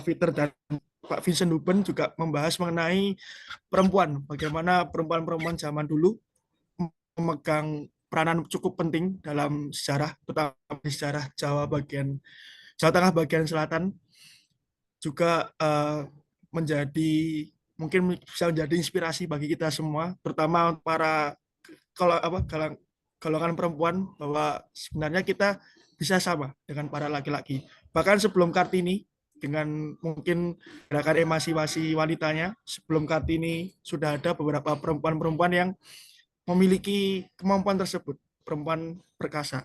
Peter dan Pak Vincent Huben juga membahas mengenai perempuan, bagaimana perempuan-perempuan zaman dulu memegang peranan cukup penting dalam sejarah, terutama di sejarah Jawa Tengah bagian selatan, juga menjadi mungkin bisa menjadi inspirasi bagi kita semua, terutama para golongan perempuan, bahwa sebenarnya kita bisa sama dengan para laki-laki. Bahkan sebelum Kartini, dengan mungkin gerakan emansipasi wanitanya, sebelum Kartini sudah ada beberapa perempuan-perempuan yang memiliki kemampuan tersebut, perempuan perkasa.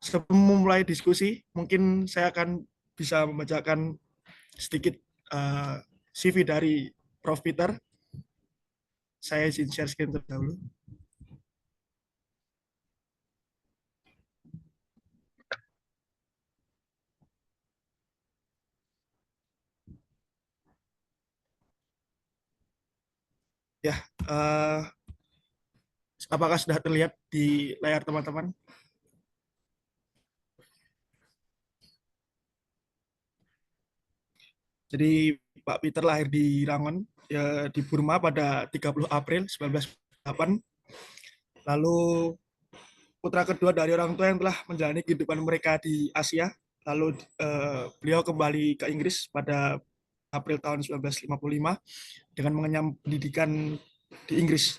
Sebelum memulai diskusi, mungkin saya akan bisa membacakan sedikit CV dari Prof. Peter. Saya izin share screen terlebih dahulu. Ya, apakah sudah terlihat di layar teman-teman? Jadi Pak Peter lahir di Rangon, ya, di Burma pada 30 April 1908. Lalu putra kedua dari orang tua yang telah menjalani kehidupan mereka di Asia. Lalu beliau kembali ke Inggris pada April tahun 1955 dengan mengenyam pendidikan di Inggris.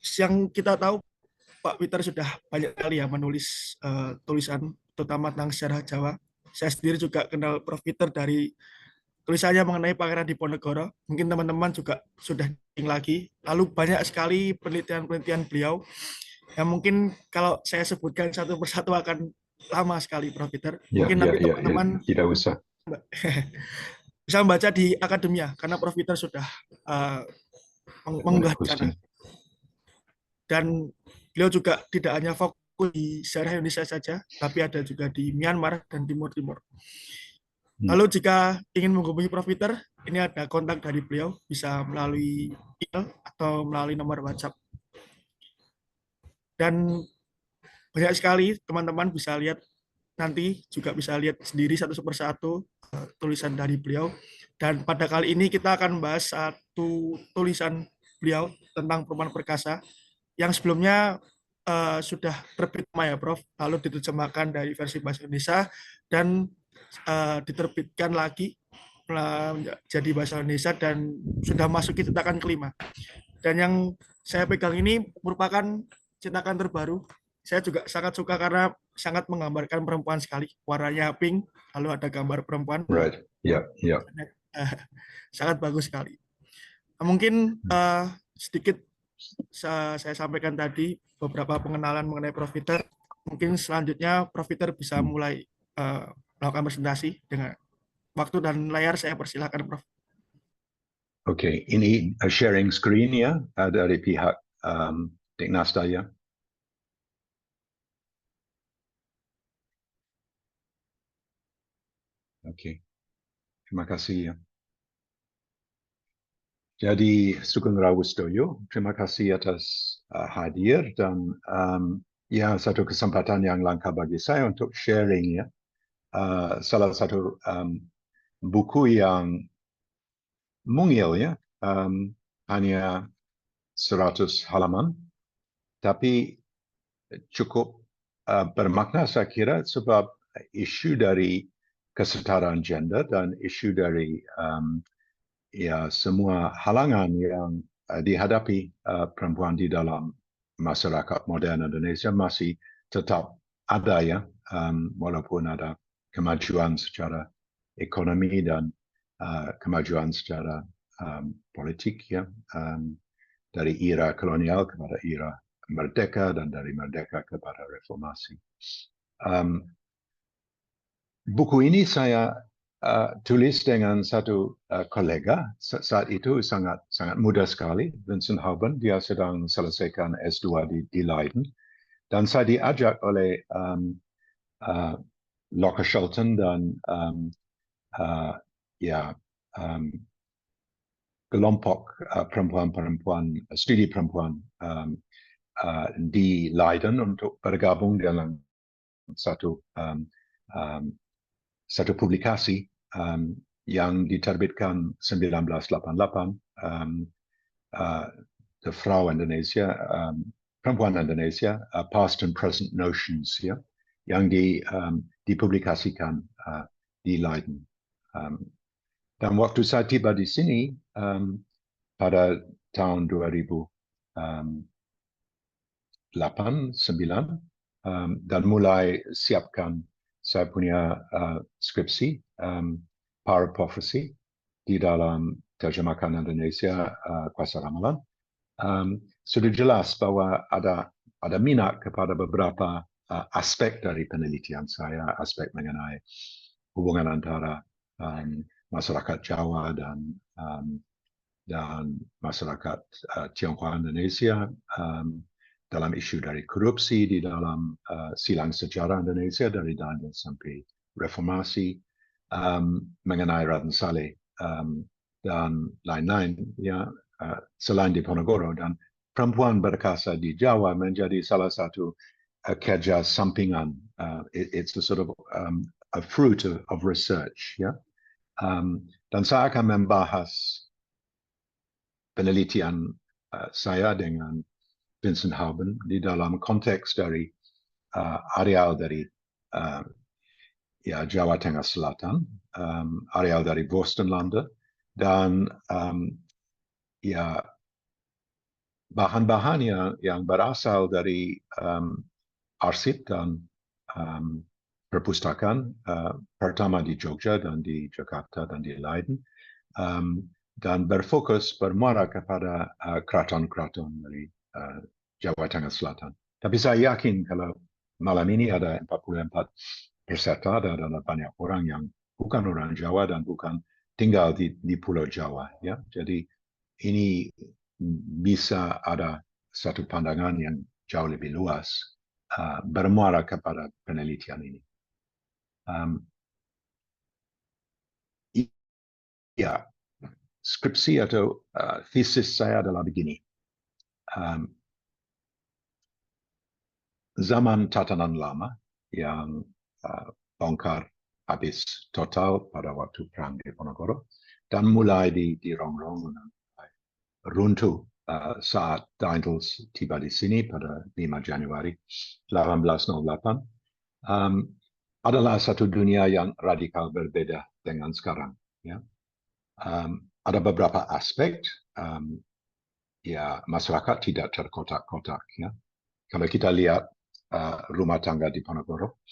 Yang kita tahu, Pak Peter sudah banyak kali ya menulis tulisan, terutama tentang sejarah Jawa. Saya sendiri juga kenal Prof. Peter dari tulisannya mengenai Pangeran Diponegoro. Mungkin teman-teman juga sudah ingin lagi. Lalu banyak sekali penelitian-penelitian beliau yang mungkin kalau saya sebutkan satu persatu akan lama sekali, Prof. Peter. Mungkin nanti teman-teman tidak usah. bisa membaca di akademia, karena Prof. Peter sudah mengunggah di sana. Dan beliau juga tidak hanya fokus di sejarah Indonesia saja, tapi ada juga di Myanmar dan Timur-Timur. Lalu jika ingin menghubungi Prof. Peter, ini ada kontak dari beliau, bisa melalui email atau melalui nomor WhatsApp. Dan banyak sekali teman-teman bisa lihat, nanti juga bisa lihat sendiri satu persatu tulisan dari beliau. Dan pada kali ini kita akan membahas satu tulisan beliau tentang perempuan perkasa yang sebelumnya sudah terbit ya, Prof. Lalu diterjemahkan dari versi bahasa Indonesia dan diterbitkan lagi jadi bahasa Indonesia dan sudah masuki cetakan kelima. Dan yang saya pegang ini merupakan cetakan terbaru. Saya juga sangat suka karena sangat menggambarkan perempuan sekali. Warnanya pink, lalu ada gambar perempuan. Right. Yeah. Sangat bagus sekali. Mungkin sedikit saya sampaikan tadi beberapa pengenalan mengenai Prof. Peter. Mungkin selanjutnya Prof. Peter bisa mulai melakukan presentasi. Dengan waktu dan layar saya persilahkan, Prof. Oke, ini sharing screen ya dari pihak Diknasta ya. Oke, terima kasih ya. Jadi Sugeng Rawistoyo, terima kasih atas hadir dan ya satu kesempatan yang langka bagi saya untuk sharing ya. Salah satu buku yang mungil ya, hanya 100 halaman, tapi cukup bermakna saya kira sebab isu dari kesetaraan gender dan isu dari ya semua halangan yang dihadapi perempuan di dalam masyarakat modern Indonesia masih tetap ada ya, walaupun ada kemajuan secara ekonomi dan kemajuan secara politik ya, dari era kolonial kepada era merdeka dan dari merdeka kepada reformasi. Buku ini saya tulis dengan satu kolega saat itu sangat muda sekali, Vincent Huben. Dia sedang selesaikan S2 di Leiden dan saya diajak oleh Locke Shelton dan kelompok perempuan studi perempuan di Leiden untuk bergabung dalam satu satu publikasi yang diterbitkan 1988, The Frau Indonesia, Perempuan Indonesia, Past and Present Notions, ya, yang dipublikasikan di Leiden. Dan waktu saya tiba di sini pada tahun 2008-9 dan mulai siapkan saya punya skripsi Power Prophecy di dalam terjemahan Indonesia Kuasa Ramalan. Sudah jelas bahwa ada minat kepada beberapa aspek dari penelitian saya, aspek mengenai hubungan antara masyarakat Jawa dan masyarakat Tionghoa Indonesia dalam isu dari korupsi di dalam silang sejarah Indonesia dari Daniel sampai Reformasi, mengenai Raden Saleh dan lain-lain, ya, selain di Ponorogo, dan perempuan berkasa di Jawa menjadi salah satu kerja sampingan. It's a sort of a fruit of research, ya. Dan saya akan membahas penelitian saya dengan Vincent Hauben di dalam konteks dari areal dari Jawa Tengah Selatan, areal dari Vorstenlande, dan bahan-bahan yang berasal dari arsip dan perpustakaan pertama di Jogja dan di Jakarta dan di Leiden, dan bermuara kepada keraton-keraton dari Jawa Tengah Selatan. Tapi saya yakin kalau malam ini ada 44 peserta, ada banyak orang yang bukan orang Jawa dan bukan tinggal di Pulau Jawa, ya. Jadi ini bisa ada satu pandangan yang jauh lebih luas bermuara kepada penelitian ini. Skripsi atau thesis saya adalah begini. Zaman tatanan lama yang bongkar habis total pada waktu perang di Ponorogo dan mulai dirongrong dan runtuh saat Daendels tiba di sini pada 5 Januari 1808, adalah satu dunia yang radikal berbeda dengan sekarang, ya. Ada beberapa aspek, masyarakat tidak terkotak-kotak, ya. Kalau kita lihat rumah tangga di Ponorogo,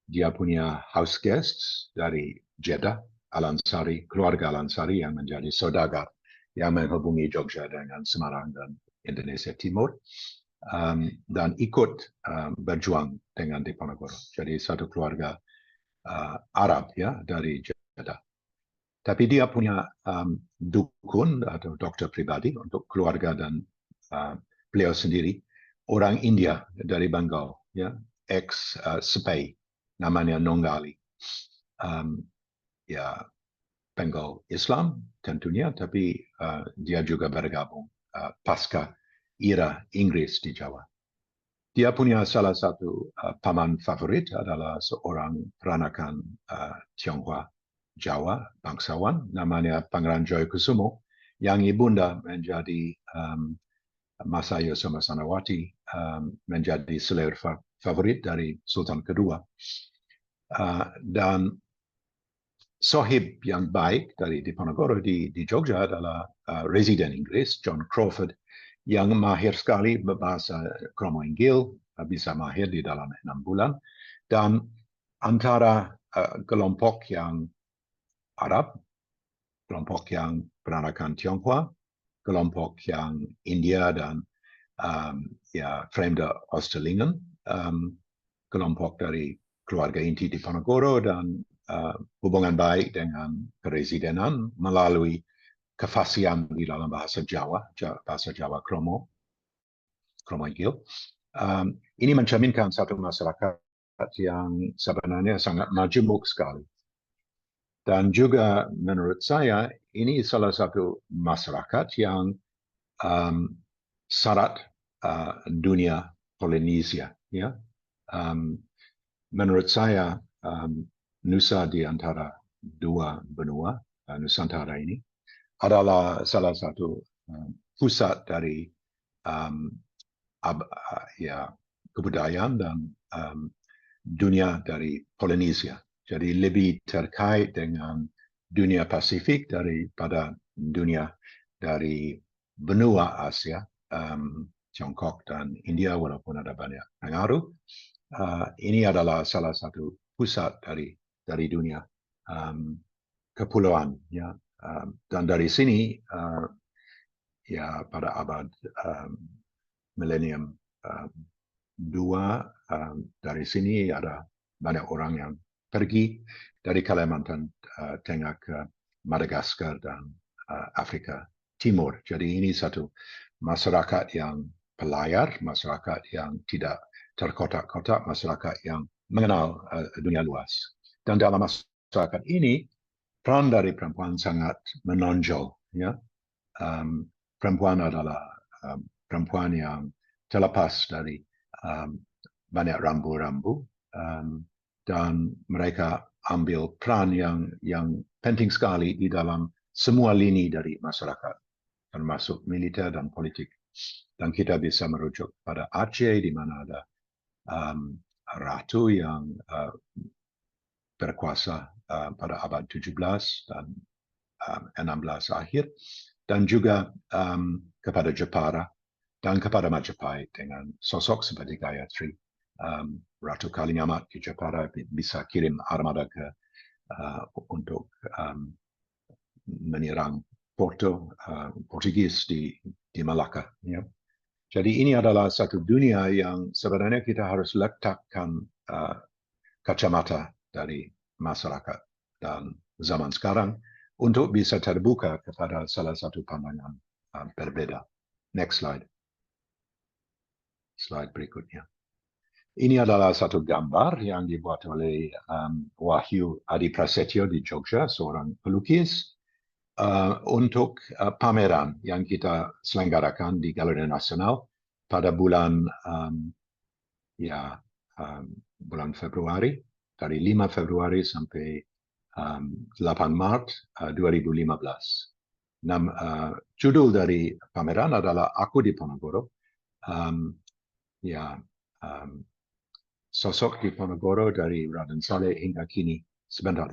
dia punya house guests dari Jeddah, Alansari, keluarga Alansari yang menjadi saudagar yang menghubungi Jogja dengan Semarang dan Indonesia Timur, dan ikut berjuang dengan di Ponorogo. Jadi satu keluarga Arab, ya, dari Jeddah. Tapi dia punya dukun atau dokter pribadi untuk keluarga dan beliau sendiri orang India dari Bengal, ya, ex-Sepai, namanya Nonggali. Bengal Islam tentunya, tapi dia juga bergabung pasca era Inggris di Jawa. Dia punya salah satu paman favorit adalah seorang peranakan Tionghoa Jawa, bangsawan, namanya Pangeran Joyokusumo, yang ibunda menjadi Masayo Somasanawati, menjadi selir favorit dari Sultan kedua. Dan sohib yang baik dari Diponegoro di Jogja adalah residen Inggris, John Crawford, yang mahir sekali berbahasa Kromo Inggil, bisa mahir di dalam 6 bulan. Dan antara kelompok yang Arab, kelompok yang peranakan Tionghoa, kelompok yang India dan Fremde Oosterlingen, kelompok dari keluarga inti di Ponorogo, dan hubungan baik dengan keresidenan melalui kefasihan di dalam bahasa Jawa Kromo Inggil. Ini mencerminkan satu masyarakat yang sebenarnya sangat majemuk sekali. Dan juga menurut saya ini salah satu masyarakat yang syarat dunia Polinesia, ya. Menurut saya nusa di antara dua benua Nusantara ini adalah salah satu pusat dari kebudayaan dan dunia dari Polinesia. Jadi lebih terkait dengan dunia Pasifik daripada dunia dari benua Asia, Tiongkok dan India, walaupun ada banyak pengaruh. Ini adalah salah satu pusat dari dunia kepulauan, ya. Dan dari sini ya pada abad milenium 2 dari sini ada banyak orang yang pergi dari Kalimantan Tengah ke Madagaskar dan Afrika Timur. Jadi ini satu masyarakat yang pelayar, masyarakat yang tidak terkotak-kotak, masyarakat yang mengenal dunia luas. Dan dalam masyarakat ini peran dari perempuan sangat menonjol. Ya, perempuan adalah perempuan yang terlepas dari banyak rambu-rambu dan mereka ambil peran yang penting sekali di dalam semua lini dari masyarakat, termasuk militer dan politik. Dan kita bisa merujuk pada Aceh di mana ada ratu yang berkuasa pada abad 17 dan 16 akhir, dan juga kepada Jepara dan kepada Majapahit dengan sosok seperti Gayatri. Ratu Kalinyamat di Jepara bisa kirim armada untuk menyerang Portugis di Malaka. Ya. Jadi ini adalah satu dunia yang sebenarnya kita harus letakkan kacamata dari masyarakat dan zaman sekarang untuk bisa terbuka kepada salah satu pandangan berbeda. Next slide. Slide berikutnya. Ini adalah satu gambar yang dibuat oleh Wahyu Adi Prasetyo di Jogja, seorang pelukis, untuk pameran yang kita selenggarakan di Galeri Nasional pada bulan bulan Februari, dari 5 Februari sampai 8 Maret 2015. Judul dari pameran adalah Aku di Ponorogo. Sosok di Ponorogo dari Raden Saleh hingga kini. Sebentar.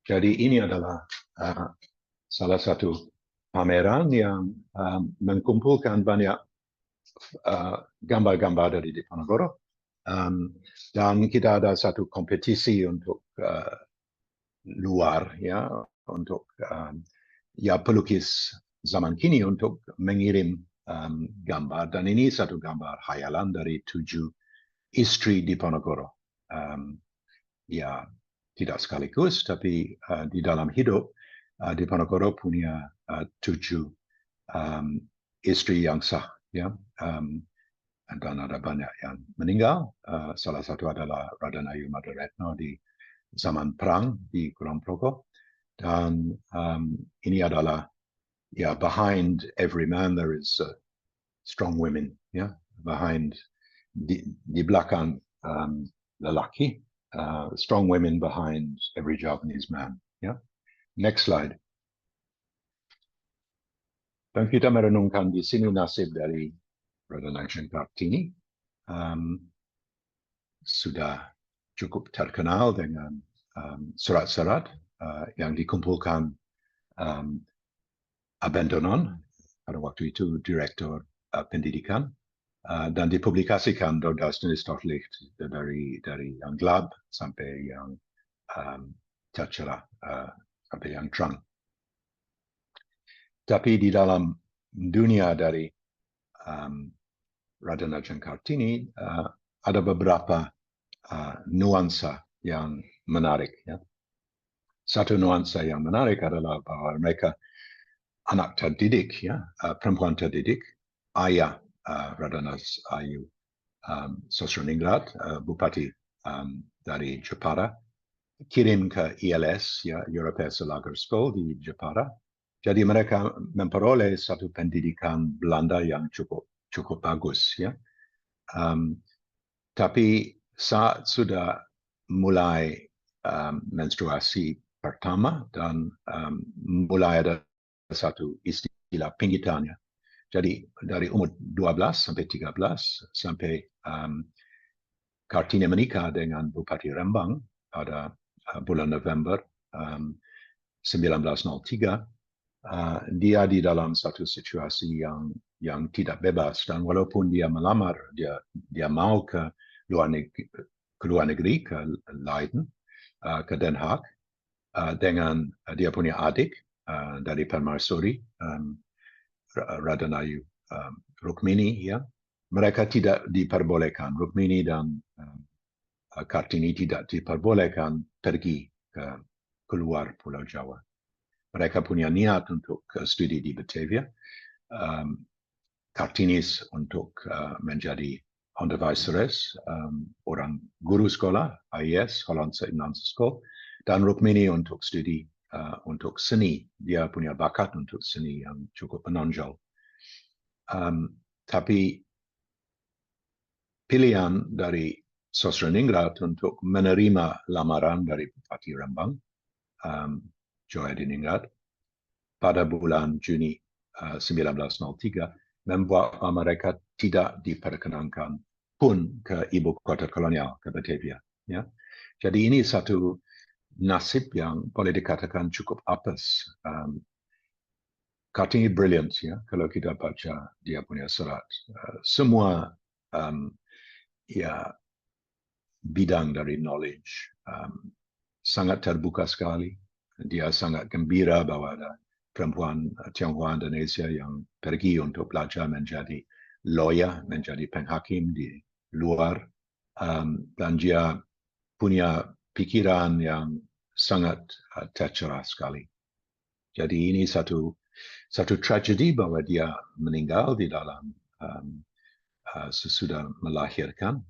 Jadi ini adalah salah satu pameran yang mengumpulkan banyak gambar-gambar dari Diponegoro. Dan kita ada satu kompetisi untuk luar, ya, untuk pelukis zaman kini untuk mengirim gambar. Dan ini satu gambar khayalan dari 7 istri Diponegoro. Tidak sekaligus, tapi di dalam hidup Diponegoro punya 7 istri yang sah, ya. Dan ada banyak yang meninggal. Salah satu adalah Raden Ayu Madaretno di zaman perang di Kulon Progo. Dan ini adalah behind every man there is strong women, ya. Behind di belakang lelaki. Strong women behind every Javanese man. Yeah. Next slide. Dan kita merenungkan di sini nasib dari Raden Ajeng Kartini. Sudah cukup terkenal dengan surat-surat yang dikumpulkan Abendonon, pada waktu itu Direktur Pendidikan, dan dipublikasikan 12 jenis Stofflicht dari yang gelap sampai yang tercerah, sampai yang terang. Tapi di dalam dunia dari Raden Ajeng Kartini ada beberapa nuansa yang menarik. Ya. Satu nuansa yang menarik adalah bahwa mereka anak terdidik, ya, perempuan terdidik, ayah Raden Ayu Sosroningrat, Bupati dari Jepara, kirim ke ILS, ya, European Lager School di Jepara. Jadi mereka memperoleh satu pendidikan Belanda yang cukup bagus, ya. Tapi saat sudah mulai menstruasi pertama dan mulai ada satu istilah pinggitannya. Jadi dari umur 12 sampai 13 sampai Kartini menikah dengan Bupati Rembang pada bulan November 1903, dia di dalam satu situasi yang tidak bebas, dan walaupun dia melamar, dia mau ke luar negeri, ke Leiden, ke Den Haag, dengan dia punya adik dari Permaisuri, Radhanayu Rukmini, ya. Mereka tidak diperbolehkan, Rukmini dan Kartini tidak diperbolehkan pergi ke keluar Pulau Jawa. Mereka punya niat untuk studi di Batavia. Kartinis untuk menjadi onderwijzeres, orang guru sekolah, IES, Hollandse Inlandse School, dan Rukmini untuk studi untuk seni. Dia punya bakat untuk seni yang cukup menonjol. Tapi pilihan dari Sosroningrat untuk menerima lamaran dari Bupati Rembang, Djorkaediningrat, pada bulan Juni 1903, membuat mereka tidak diperkenankan pun ke ibu kota kolonial, ke Batavia. Ya. Jadi ini satu nasib yang boleh dikatakan cukup apes. Kartini brilliant, ya, kalau kita baca dia punya surat. Semua ya, bidang dari knowledge sangat terbuka sekali. Dia sangat gembira bahwa ada perempuan Tionghoa Indonesia yang pergi untuk belajar menjadi lawyer, menjadi penghakim di luar, dan dia punya pikiran yang sangat tercerah sekali. Jadi ini satu tragedi bahwa dia meninggal di dalam sesudah melahirkan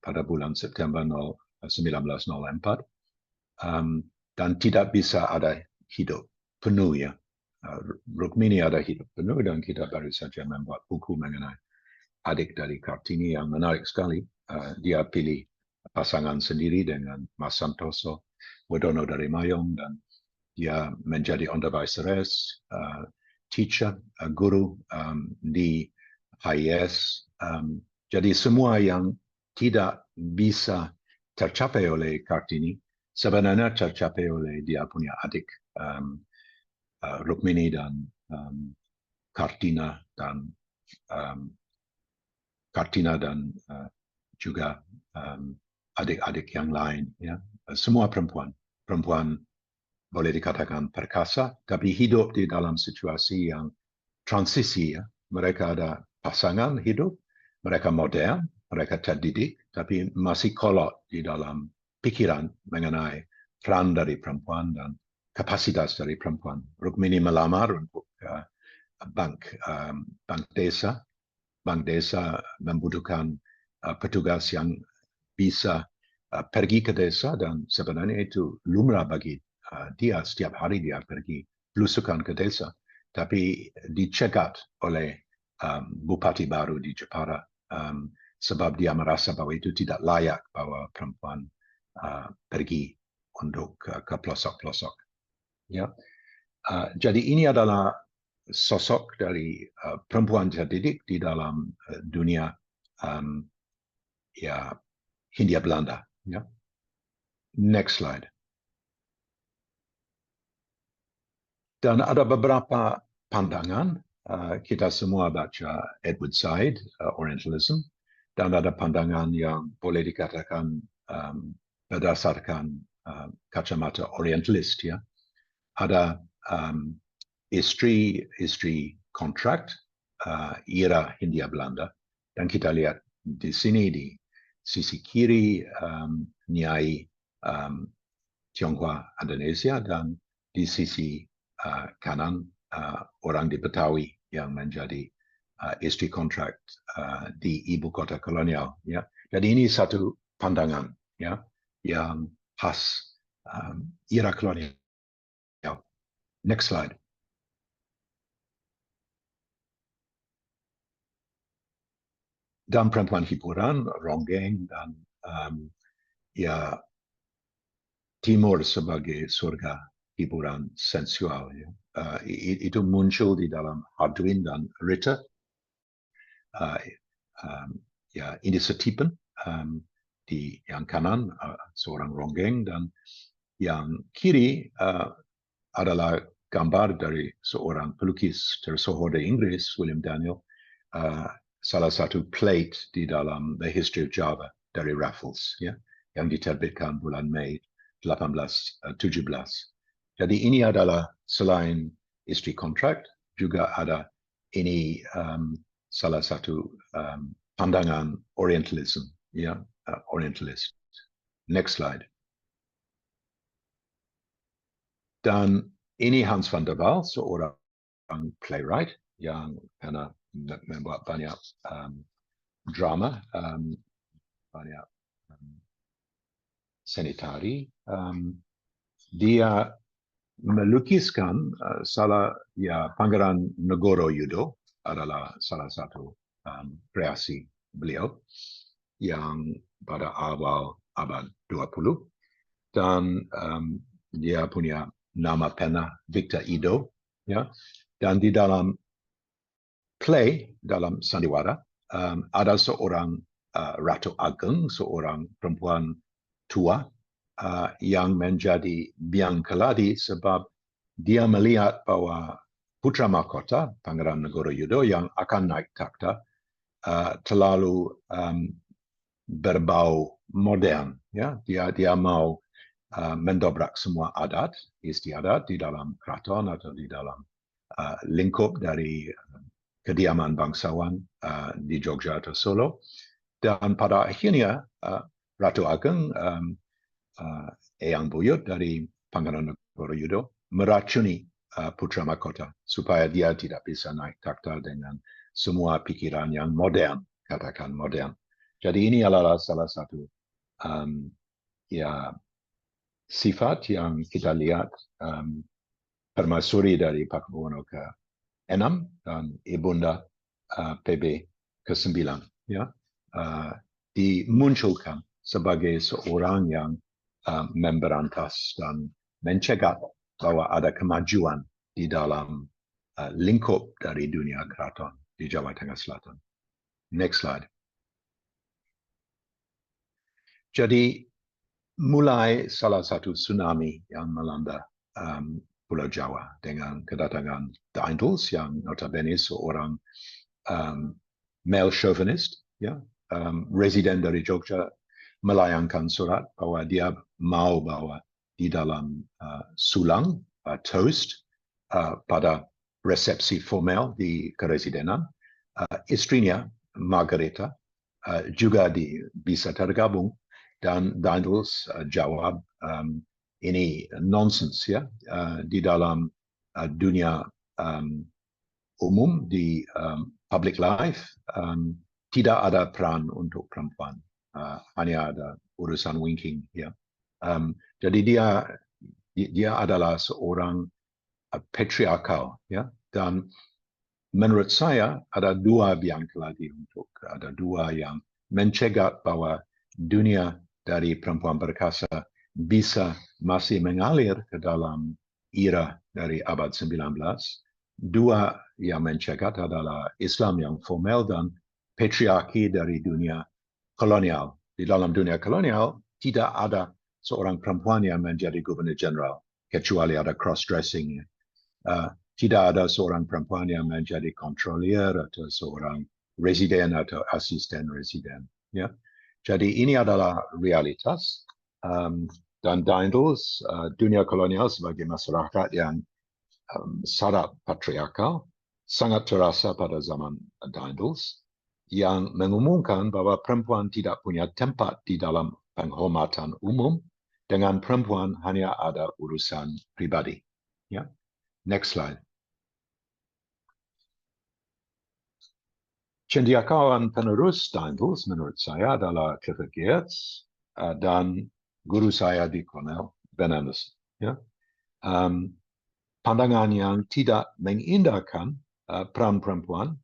pada bulan September 1904, dan tidak bisa ada hidup penuh, ya. Rukmini ada hidup penuh, dan kita baru saja membuat buku mengenai adik dari Kartini yang menarik sekali. Dia pilih pasangan sendiri dengan Mas Santoso Wodono dari Mayong, dan dia menjadi onderwijzeres, teacher, guru di HIS. Jadi semua yang tidak bisa tercapai oleh Kartini sebenarnya tercapai oleh dia punya adik Rukmini dan Kartina dan juga adik-adik yang lain, ya. Semua perempuan boleh dikatakan perkasa, tapi hidup di dalam situasi yang transisi, ya. Mereka ada pasangan hidup, mereka modern, mereka terdidik, tapi masih kolot di dalam pikiran mengenai peran dari perempuan dan kapasitas dari perempuan. Rukmini melamar untuk bank desa. Bank desa membutuhkan petugas yang bisa pergi ke desa, dan sebenarnya itu lumrah bagi dia. Setiap hari dia pergi belusukan ke desa, tapi dicegat oleh Bupati baru di Jepara, sebab dia merasa bahwa itu tidak layak bahwa perempuan pergi untuk ke pelosok-pelosok. Ya. Jadi ini adalah sosok dari perempuan terdidik di dalam dunia ya, Hindia Belanda. Ya. Next slide. Dan ada beberapa pandangan. Kita semua baca Edward Said, Orientalism, dan ada pandangan yang boleh dikatakan berdasarkan kacamata Orientalis. Ya. Ada istri kontrak era Hindia Belanda, dan kita lihat di sini di sisi kiri Nyai Tionghoa Indonesia, dan di sisi kanan orang di Betawi yang menjadi istri kontrak di ibu kota kolonial. Ya, jadi ini satu pandangan ya yang khas era kolonial. Next slide. Dan perempuan hiburan, ronggeng dan ya timur sebagai surga hiburan sensual. Ya. Itu muncul di dalam Hadwin dan Ritter. Ya, ini setipen di yang kanan seorang ronggeng dan yang kiri adalah gambar dari seorang pelukis tersohor di Inggris, William Daniel, salah satu plate di dalam The History of Java dari Raffles, ya, yang diterbitkan bulan Mei 1817. Jadi ini adalah selain istri kontrak, juga ada ini salah satu pandangan Orientalism, ya, Orientalist. Next slide. Dan ini Hans van der Waal, seorang playwright yang pernah membuat banyak drama, banyak senitari. Dia melukiskan Pangeran Negoro-Yudo adalah salah satu kreasi beliau yang pada awal abad 20 dan dia punya nama pena Victor Ido, ya. Dan di dalam play, dalam sandiwara, ada seorang Ratu Ageng, seorang perempuan tua yang menjadi biang keladi sebab dia melihat bahwa putra mahkota Pangeran Negoro-Yudo yang akan naik takhta terlalu berbau modern, ya. Dia mau mendobrak semua adat, istiadat di dalam keraton atau di dalam lingkup dari kediaman bangsawan di Jogja atau Solo. Dan pada akhirnya Ratu Ageng, Eyang Buyut dari Pangeran Negoro-Yudo, meracuni putra mahkota supaya dia tidak bisa naik takhta dengan semua pikiran yang modern, katakan modern. Jadi ini adalah salah satu ya sifat yang kita lihat permaisuri dari Pakubuwono ke-6 dan ibunda PB ke-9, ya, dimunculkan sebagai seorang yang memberantas dan mencegah bahwa ada kemajuan di dalam lingkup dari dunia keraton di Jawa Tengah Selatan. Next slide. Jadi mulai salah satu tsunami yang melanda Pulau Jawa dengan kedatangan Daendels yang notabene seorang male chauvinist, ya, residen dari Jogja, melayangkan surat bahwa dia mau bawa di dalam sulang toast pada resepsi formal di keresidenan istrinya Margareta juga bisa tergabung. Dan Daendels jawab ini nonsense, ya, di dalam dunia umum di public life tidak ada peran untuk perempuan, hanya ada urusan winking, ya. Jadi dia adalah seorang patriarkal, ya, dan menurut saya ada dua biang keladi ada dua yang mencegah bahwa dunia dari perempuan perkasa bisa masih mengalir ke dalam era dari abad 19. Dua yang mencegah adalah Islam yang formal dan patriarki dari dunia kolonial. Di dalam dunia kolonial tidak ada seorang perempuan yang menjadi gubernur jenderal kecuali ada cross-dressing. Tidak ada seorang perempuan yang menjadi kontrolier atau seorang residen atau asisten residen, ya. Jadi ini adalah realitas dan Daendels dunia kolonial sebagai masyarakat yang syarat patriarkal sangat terasa pada zaman Daendels yang mengumumkan bahwa perempuan tidak punya tempat di dalam penghormatan umum, dengan perempuan hanya ada urusan pribadi, ya. Next slide. cendekiawan penerus Steinmetz menurut saya adalah Clifford Geertz dan guru saya di Cornell, Ben Anderson. Ya. Pandangan yang tidak mengindahkan peran perempuan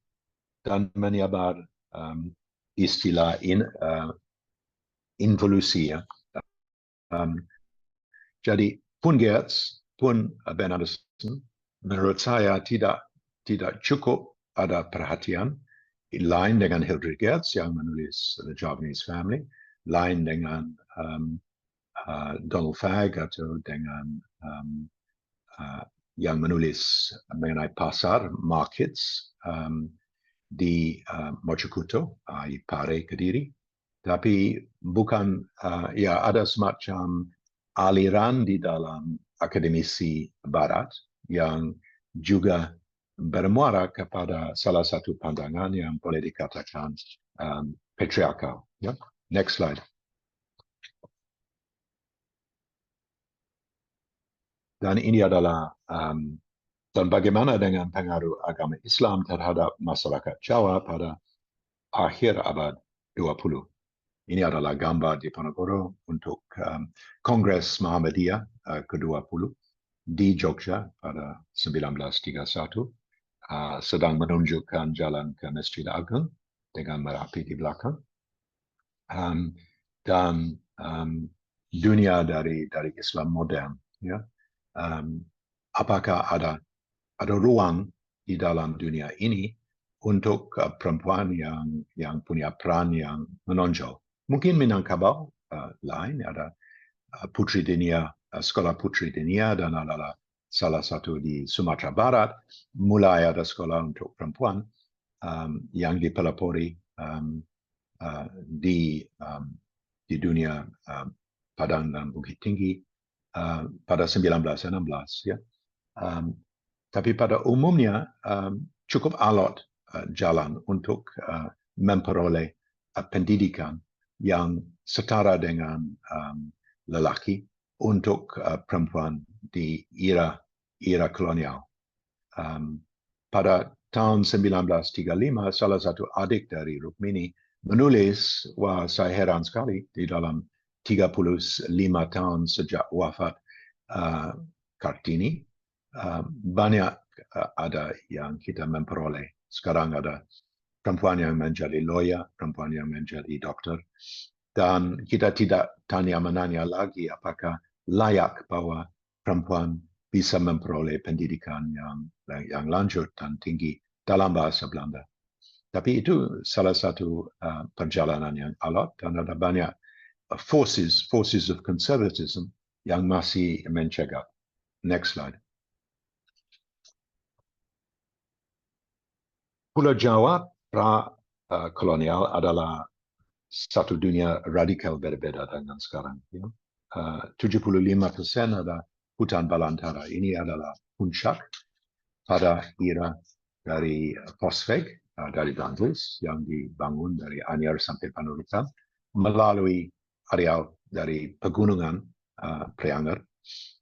dan menyebar istilah involusi. Ya. Jadi pun Geertz, pun Ben Anderson, menurut saya tidak cukup ada perhatian lain dengan Hildred Geertz yang menulis The Javanese Family, lain dengan Donald Fagg atau dengan yang menulis mengenai pasar, markets di Mojokerto, Pare, Kediri. Tapi bukan, ya ada semacam aliran di dalam akademisi barat yang juga bermuara kepada salah satu pandangan yang boleh dikatakan patriarkal. Ya. Next slide. Dan ini adalah dan bagaimana dengan pengaruh agama Islam terhadap masyarakat Jawa pada akhir abad 20. Ini adalah gambar di Ponorogo untuk Kongres Muhammadiyah ke-20 di Jogja pada 1931. Sedang menunjukkan jalan ke Masjid Agung dengan Merapi di belakang. Dan dunia dari Islam modern. Ya. Apakah ada ruang di dalam dunia ini untuk perempuan yang punya peran yang menonjol? Mungkin Minangkabau lain, ada Putri Dinia, sekolah Putri Dinia, dan adalah salah satu di Sumatera Barat, mulai ada sekolah untuk perempuan yang dipelopori di dunia Padang dan Bukit Tinggi pada 1916. Ya. Tapi pada umumnya cukup alot jalan untuk memperoleh pendidikan yang setara dengan lelaki untuk perempuan di era kolonial. Pada tahun 1935, salah satu adik dari Rukmini menulis, wah saya heran sekali, di dalam 35 tahun sejak wafat Kartini, banyak ada yang kita memperoleh. Sekarang ada perempuan yang menjadi lawyer, perempuan yang menjadi dokter. Dan kita tidak menanya lagi apakah layak bahwa perempuan bisa memperoleh pendidikan yang lanjut dan tinggi dalam bahasa Belanda. Tapi itu salah satu perjalanan yang alot, dan ada banyak forces of conservatism yang masih mencegah. Next slide. Pulau Jawa pra-kolonial adalah satu dunia radikal berbeda dengan sekarang. Ya. 75% ada hutan balantara. Ini adalah puncak pada era dari Fosveg, dari Danvlis, yang dibangun dari Anyer sampai Panurukan, melalui areal dari pegunungan Preanger,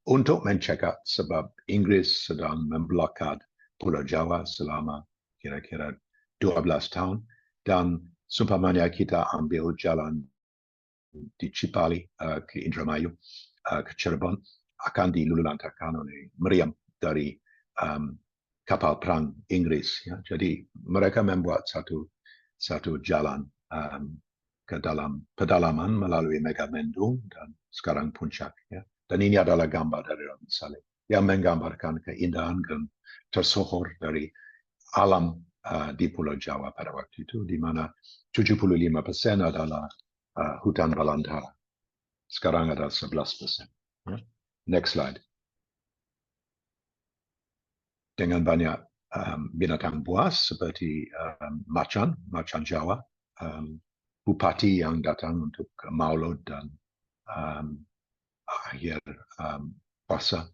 untuk mencegah sebab Inggris sedang memblokade Pulau Jawa selama kira-kira 12 tahun, dan seumpamanya kita ambil jalan di Cipali ke Indramayu, ke Cirebon, akan dilululantakkan oleh meriam dari kapal perang Inggris. Ya. Jadi mereka membuat satu jalan ke dalam pedalaman melalui Megamendung dan sekarang puncak. Ya. Dan ini adalah gambar dari Raden Saleh yang menggambarkan keindahan dan tersohor dari alam di Pulau Jawa pada waktu itu, di mana 75% adalah hutan balantara. Sekarang ada 11%. Ya. Next slide. Dengan banyak binatang buas seperti macan Jawa, bupati yang datang untuk maulud dan akhir puasa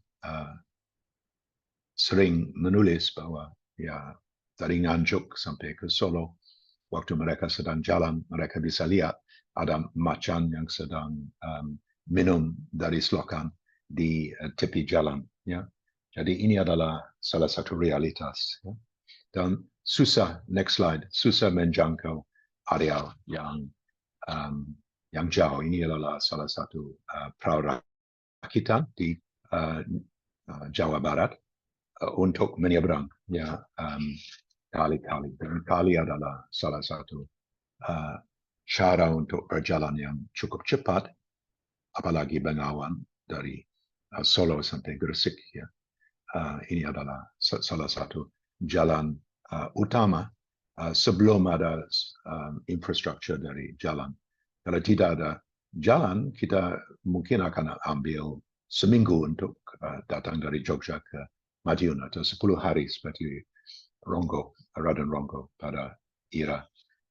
sering menulis bahwa ya dari Nganjuk sampai ke Solo, waktu mereka sedang jalan, mereka bisa lihat ada macan yang sedang minum dari selokan di tepi jalan. Ya. Jadi ini adalah salah satu realitas. Ya. Dan susah, next slide, susah menjangkau areal yang jauh. Ini adalah salah satu perakitan di Jawa Barat untuk menyeberang ya kali-kali. Dan kali adalah salah satu cara untuk berjalan yang cukup cepat, apalagi Bengawan dari Solo sampai Gresik ya. Ini adalah salah satu jalan utama sebelum ada infrastruktur dari jalan. Kalau tidak ada jalan, kita mungkin akan ambil seminggu untuk datang dari Jogja ke Madiun atau 10 hari seperti Raden Ronggo pada era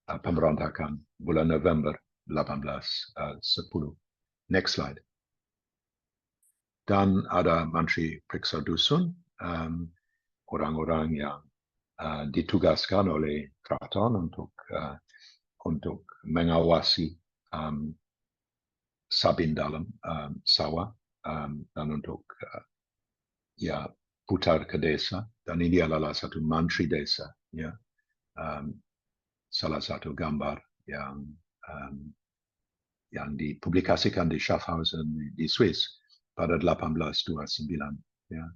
pemberontakan bulan November 1810. Next slide. Dan ada Menteri Periksa Dusun, orang-orang yang ditugaskan oleh keraton untuk mengawasi sabin dalam sawah dan untuk ya putar ke desa. Dan ini adalah satu menteri desa, ya, salah satu gambar yang dipublikasikan di Schaffhausen di Swiss pada 1829. Ya.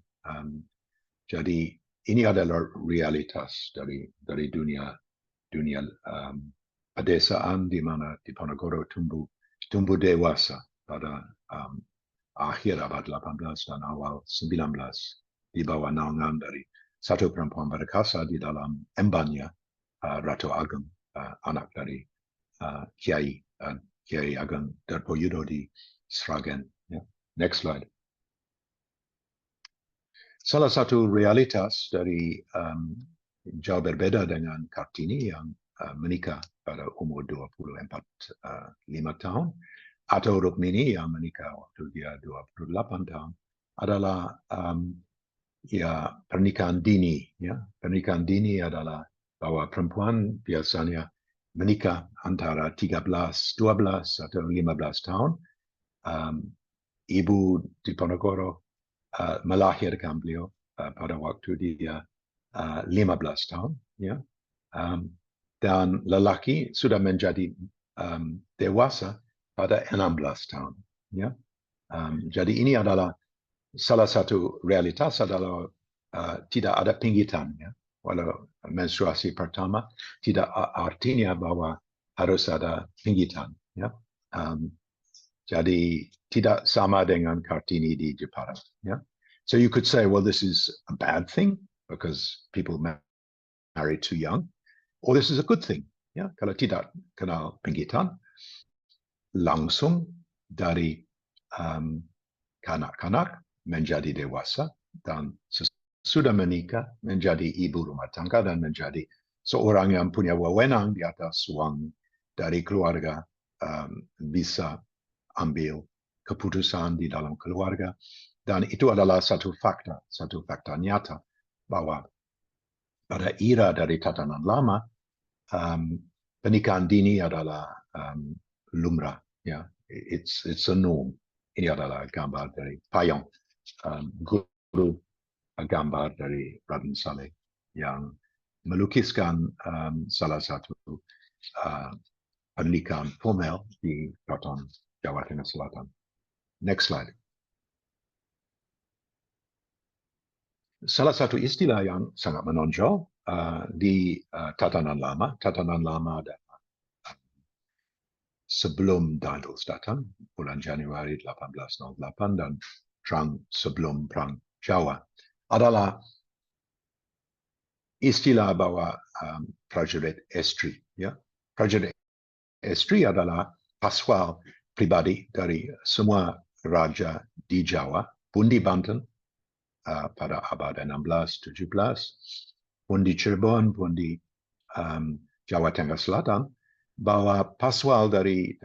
Jadi ini adalah realitas dari dunia pedesaan di mana Diponegoro tumbuh dewasa pada akhir abad 18 dan awal 19 di bawah naungan dari satu perempuan berkasa di dalam embannya Ratu Ageng, anak dari Kiai Ageng Darpoyudo di Sragen. Ya. Next slide. Salah satu realitas dari jauh berbeda dengan Kartini yang menikah pada umur 25 tahun, atau Rukmini yang menikah waktu dia 28 tahun, adalah ya pernikahan dini. Ya. Pernikahan dini adalah bahwa perempuan biasanya menikah antara 13, 12 atau 15 tahun. Ibu Diponegoro melahirkan beliau pada waktu dia 15 tahun, ya. Dan lelaki sudah menjadi dewasa pada 16 tahun, ya. Jadi ini adalah salah satu realitas adalah tidak ada pinggitan, ya. Walau menstruasi pertama tidak artinya bahwa harus ada pinggitan, ya. Jadi tidak sama dengan Kartini di Jepara. Yeah? So you could say, well, this is a bad thing because people marry too young, or this is a good thing. Yeah? Kalau tidak kenal pinggitan, langsung dari kanak-kanak menjadi dewasa dan sudah menikah menjadi ibu rumah tangga dan menjadi seorang yang punya wewenang di atas suami dari keluarga, bisa ambil keputusan di dalam keluarga. Dan itu adalah satu fakta nyata bahwa pada era dari tatanan lama, pernikahan dini adalah lumrah. Ya. It's a norm. Ini adalah gambar dari Payong, guru gambar dari Raden Saleh yang melukiskan salah satu pernikahan formal di Keraton Jawa Tengah Selatan. Next slide. Salah satu istilah yang sangat menonjol di tatanan lama adalah sebelum Daendels datang, bulan Januari 1808 dan sebelum Perang Jawa, adalah istilah bahwa prajurit estri. Ya. Prajurit estri adalah paswal pribadi dari semua raja di Jawa, pun di Banten pada abad 16-17, pun di Cirebon, pun di Jawa Tengah Selatan, bahwa paswal dari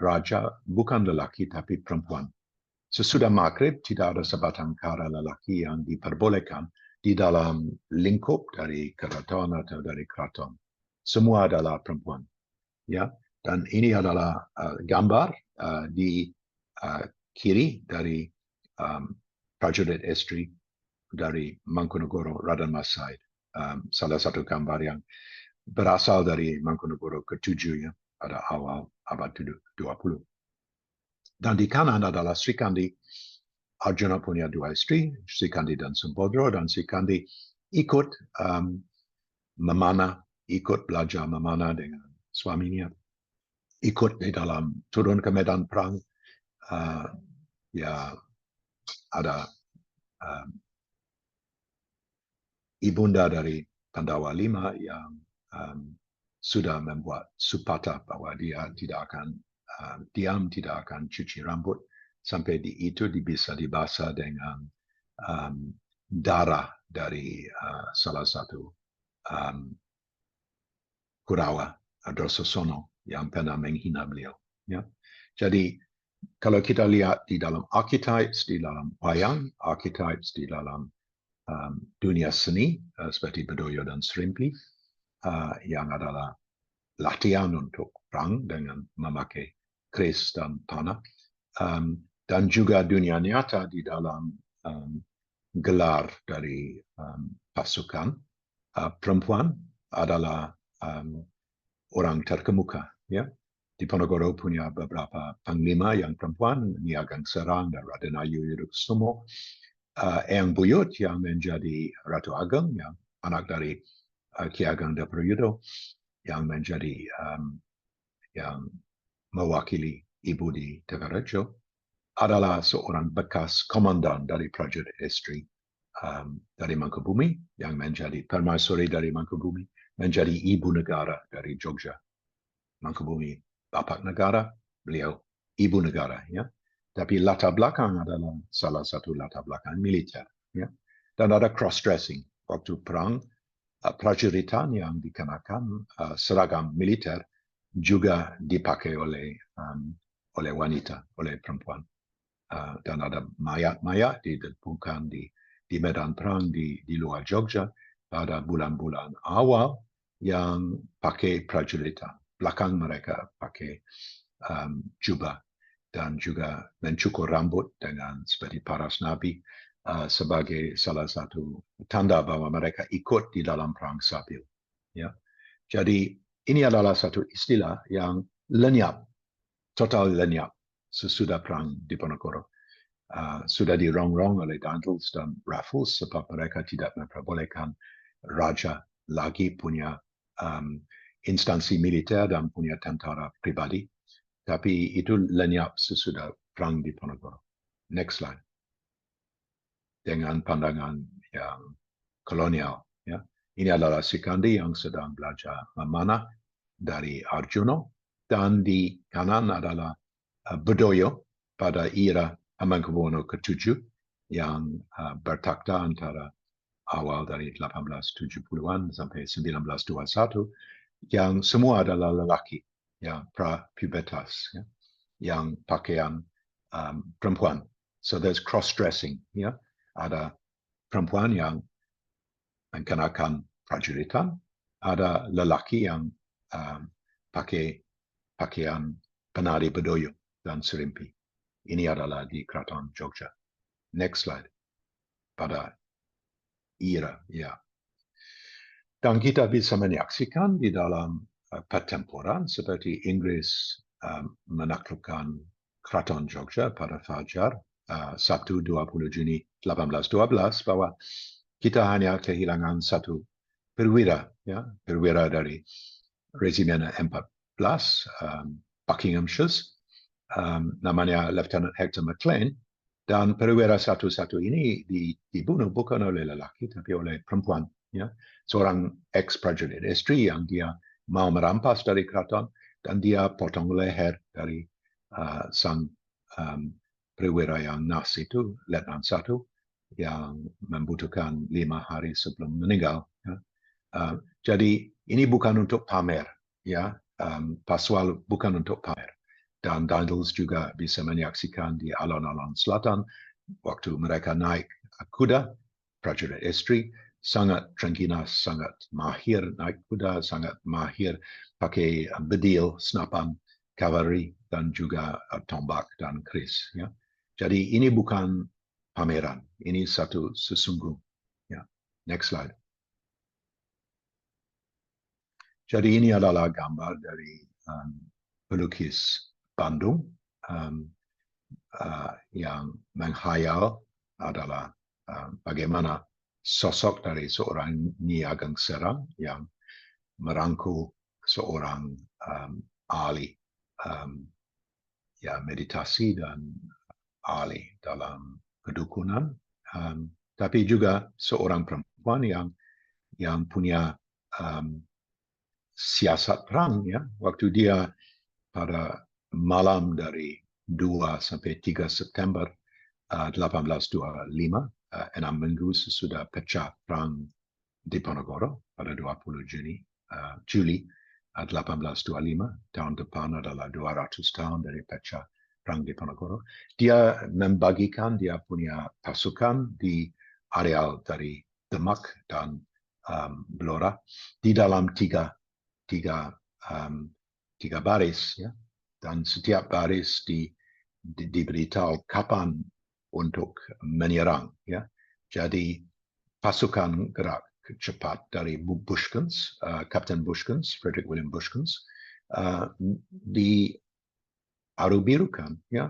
raja bukan lelaki tapi perempuan. Sesudah maghrib tidak ada sebatang kara lelaki yang diperbolehkan di dalam lingkup dari keraton atau dari keraton. Semua adalah perempuan. Ya. Dan ini adalah gambar di kiri dari prajurit estri dari Mangkunegoro Raden Mas Said salah satu gambar yang berasal dari Mangkunegoro ke-7 ya, pada awal abad 20. Dan di kanan adalah Sri Kandi. Arjuna punya 2 istri, Sri Kandi dan Sembodro, dan Sri Kandi ikut memanah, ikut belajar memanah dengan suaminya, ikut di dalam turun ke medan perang. Ya, ada ibunda dari Pandawa 5 yang sudah membuat supata bahwa dia tidak akan diam, tidak akan cuci rambut sampai itu bisa dibasa dengan darah dari salah satu Kurawa, Drososono, yang pernah menghina beliau. Ya. Jadi kalau kita lihat di dalam archetypes, di dalam wayang, archetypes di dalam dunia seni seperti Bedoyo dan Serimpi, yang adalah latihan untuk perang dengan memakai keris dan panah, dan juga dunia nyata di dalam gelar dari pasukan, perempuan adalah orang terkemuka. Ya. Diponegoro punya beberapa panglima yang perempuan, Nyi Ageng Serang dan Raden Ayu Yudhoyono. Eyang Buyut yang menjadi Ratu Ageng, yang anak dari Ki Ageng Diprayoto, yang menjadi yang mewakili ibu di Tegarejo, adalah seorang bekas komandan dari prajurit istri dari Mangkubumi, yang menjadi permaisuri dari Mangkubumi, menjadi ibu negara dari Jogja. Mangkubumi bapak negara, beliau ibu negara. Ya. Tapi latar belakang adalah salah satu latar belakang militer. Ya. Dan ada cross-dressing. Waktu perang, prajuritan yang dikenakan seragam militer juga dipakai oleh wanita, oleh perempuan. Dan ada mayat-mayat ditemukan di medan perang di luar Jogja pada bulan-bulan awal yang pakai prajuritan. Belakang mereka pakai jubah dan juga mencukur rambut dengan seperti paras Nabi sebagai salah satu tanda bahwa mereka ikut di dalam perang Sapil. Ya. Jadi ini adalah satu istilah yang lenyap, total lenyap sesudah perang Diponegoro. Sudah dirongrong oleh Dantels dan Raffles sebab mereka tidak memperbolehkan raja lagi punya instansi militer dan punya tentara pribadi. Tapi itu lenyap sesudah perang Diponegoro. Next slide. Dengan pandangan yang kolonial. Ya. Ini adalah Sri Kandi yang sedang belajar memanah dari Arjuna. Dan di kanan adalah Bedoyo pada era Hamengkubuwono ke-7 yang bertakhta antara awal dari 1870-an sampai 1921, yang semua adalah lelaki, ya, pra-pubertas, ya, yang pakaian perempuan. So there's cross-dressing. Ya. Ada perempuan yang mengenakan prajuritan, ada lelaki yang pakai pakaian penari Bedoyo dan Serimpi. Ini adalah di Keraton Jogja. Next slide. Pada era, ya. Dan kita bisa menyaksikan di dalam pertempuran seperti Inggris menaklukkan Keraton Jogja pada Fajar Sabtu 20 Juni 1812 bahwa kita hanya kehilangan satu perwira, ya, perwira dari Resimen 14 Buckinghamshire, namanya Lieutenant Hector Maclean, dan perwira satu-satu ini dibunuh bukan oleh lelaki tapi oleh perempuan, ya, seorang ex-prajurit istri yang dia mau merampas dari keraton dan dia potong leher dari sang perwira yang nas itu, Letnan 1, yang membutuhkan 5 hari sebelum meninggal. Ya. Jadi ini bukan untuk pamer, ya, Paswal bukan untuk pamer. Dan Dantels juga bisa menyaksikan di alun-alun selatan waktu mereka naik kuda, prajurit istri sangat terengginas, sangat mahir naik kuda, sangat mahir pakai bedil, senapan kavaleri dan juga tombak dan keris. Ya. Jadi ini bukan pameran, ini satu sesungguh. Ya. Next slide. Jadi ini adalah gambar dari pelukis Bandung yang menghayal adalah bagaimana sosok dari seorang Nyi Ageng Serang yang merangkul seorang ahli meditasi dan ahli dalam kedukunan, tapi juga seorang perempuan yang punya siasat perang, ya, waktu dia pada malam dari 2 sampai 3 September 1825, 6 minggu sesudah pecah perang Diponegoro pada 20 Juli 1825, tahun depan adalah 200 tahun dari pecah perang Diponegoro. Dia membagikan dia punya pasukan di areal dari Demak dan Blora di dalam tiga baris, ya, dan setiap baris diberitahu kapan untuk menyerang, ya. Jadi pasukan gerak cepat dari Bushkins, Kapten Bushkins, Frederick William Bushkins, di aru-birukan, ya,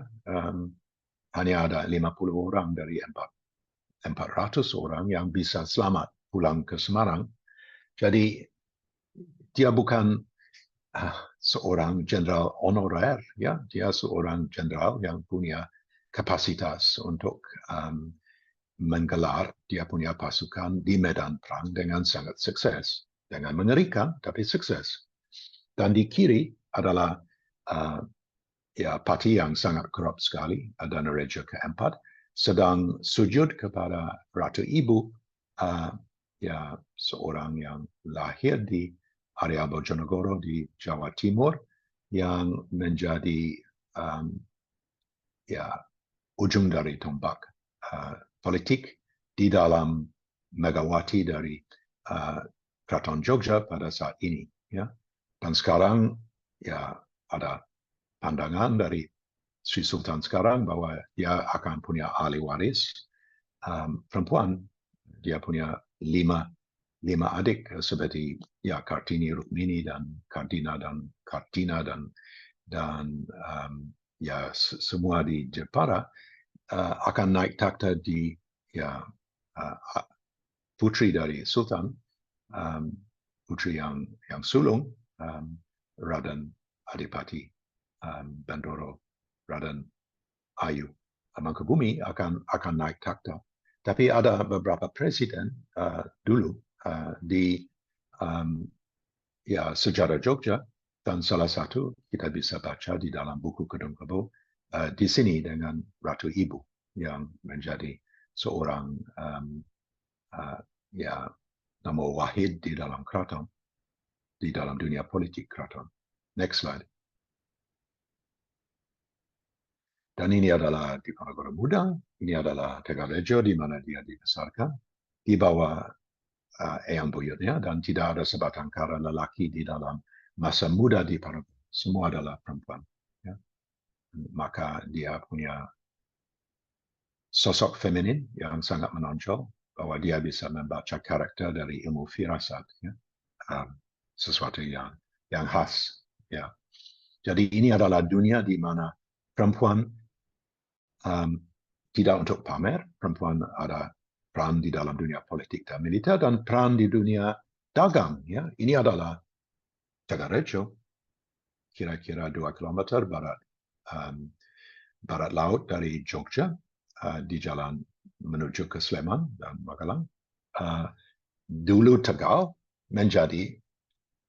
hanya ada 50 orang dari 400 orang yang bisa selamat pulang ke Semarang. Jadi dia bukan seorang jenderal honorer, ya, dia seorang jenderal yang punya kapasitas untuk menggelar dia punya pasukan di medan perang dengan sangat sukses, dengan mengerikan tapi sukses. Dan di kiri adalah parti yang sangat korup sekali, Danarejo keempat, sedang sujud kepada Ratu Ibu, seorang yang lahir di area Bojonegoro di Jawa Timur, yang menjadi ujung dari tombak politik di dalam Megawati dari Keraton Jogja pada saat ini, ya. Dan sekarang ya ada pandangan dari Sri Sultan sekarang bahwa dia akan punya ahli waris perempuan. Dia punya lima adik seperti ya Kartini Rukmini dan Kartina dan ya semua di Jepara akan naik takhta di putri dari Sultan, putri yang sulung, Raden Adipati Bandoro Raden Ayu Mangkubumi akan naik takhta. Tapi ada beberapa presiden dulu di sejarah Jogja, dan salah satu kita bisa baca di dalam buku Kedung Kebo di sini dengan Ratu Ibu yang menjadi seorang nomor wahid di dalam keraton, di dalam dunia politik keraton. Next slide. Dan ini adalah Diponegoro Muda, ini adalah Tegarejo di mana dia dibesarkan, di bawah Eyang Buyutnya, dan tidak ada sebatang kara lelaki di dalam masa muda Diponegoro. Semua adalah perempuan. Ya. Maka dia punya sosok feminin yang sangat menonjol, bahwa dia bisa membaca karakter dari ilmu firasat, ya. Sesuatu yang khas. Ya. Jadi ini adalah dunia di mana perempuan tidak untuk pamer, perempuan ada peran di dalam dunia politik dan militer, dan peran di dunia dagang. Ya. Ini adalah Tegarejo, kira-kira 2 kilometer barat laut dari Jogja, di jalan menuju ke Sleman dan Magelang. Dulu Tegal menjadi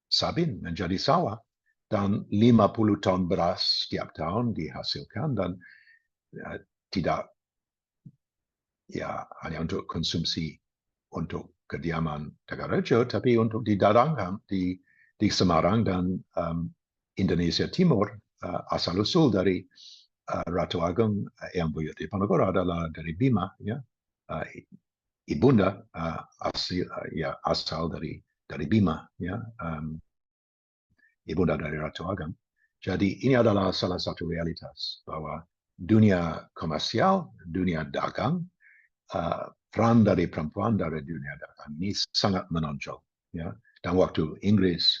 Sabin, menjadi sawah, dan 50 ton beras setiap tahun dihasilkan, dan tidak hanya untuk konsumsi untuk kediaman Tegarejo, tapi untuk didadangkan di Semarang dan Indonesia Timur. Asal-usul dari Ratu Ageng Eyang Buyut Diponegoro adalah dari Bima, ya. Ibunda asal dari Bima, ya. Ibunda dari Ratu Ageng. Jadi ini adalah salah satu realitas bahwa dunia komersial, dunia dagang, peran dari perempuan dari dunia dagang ini sangat menonjol, ya. Dan waktu Inggris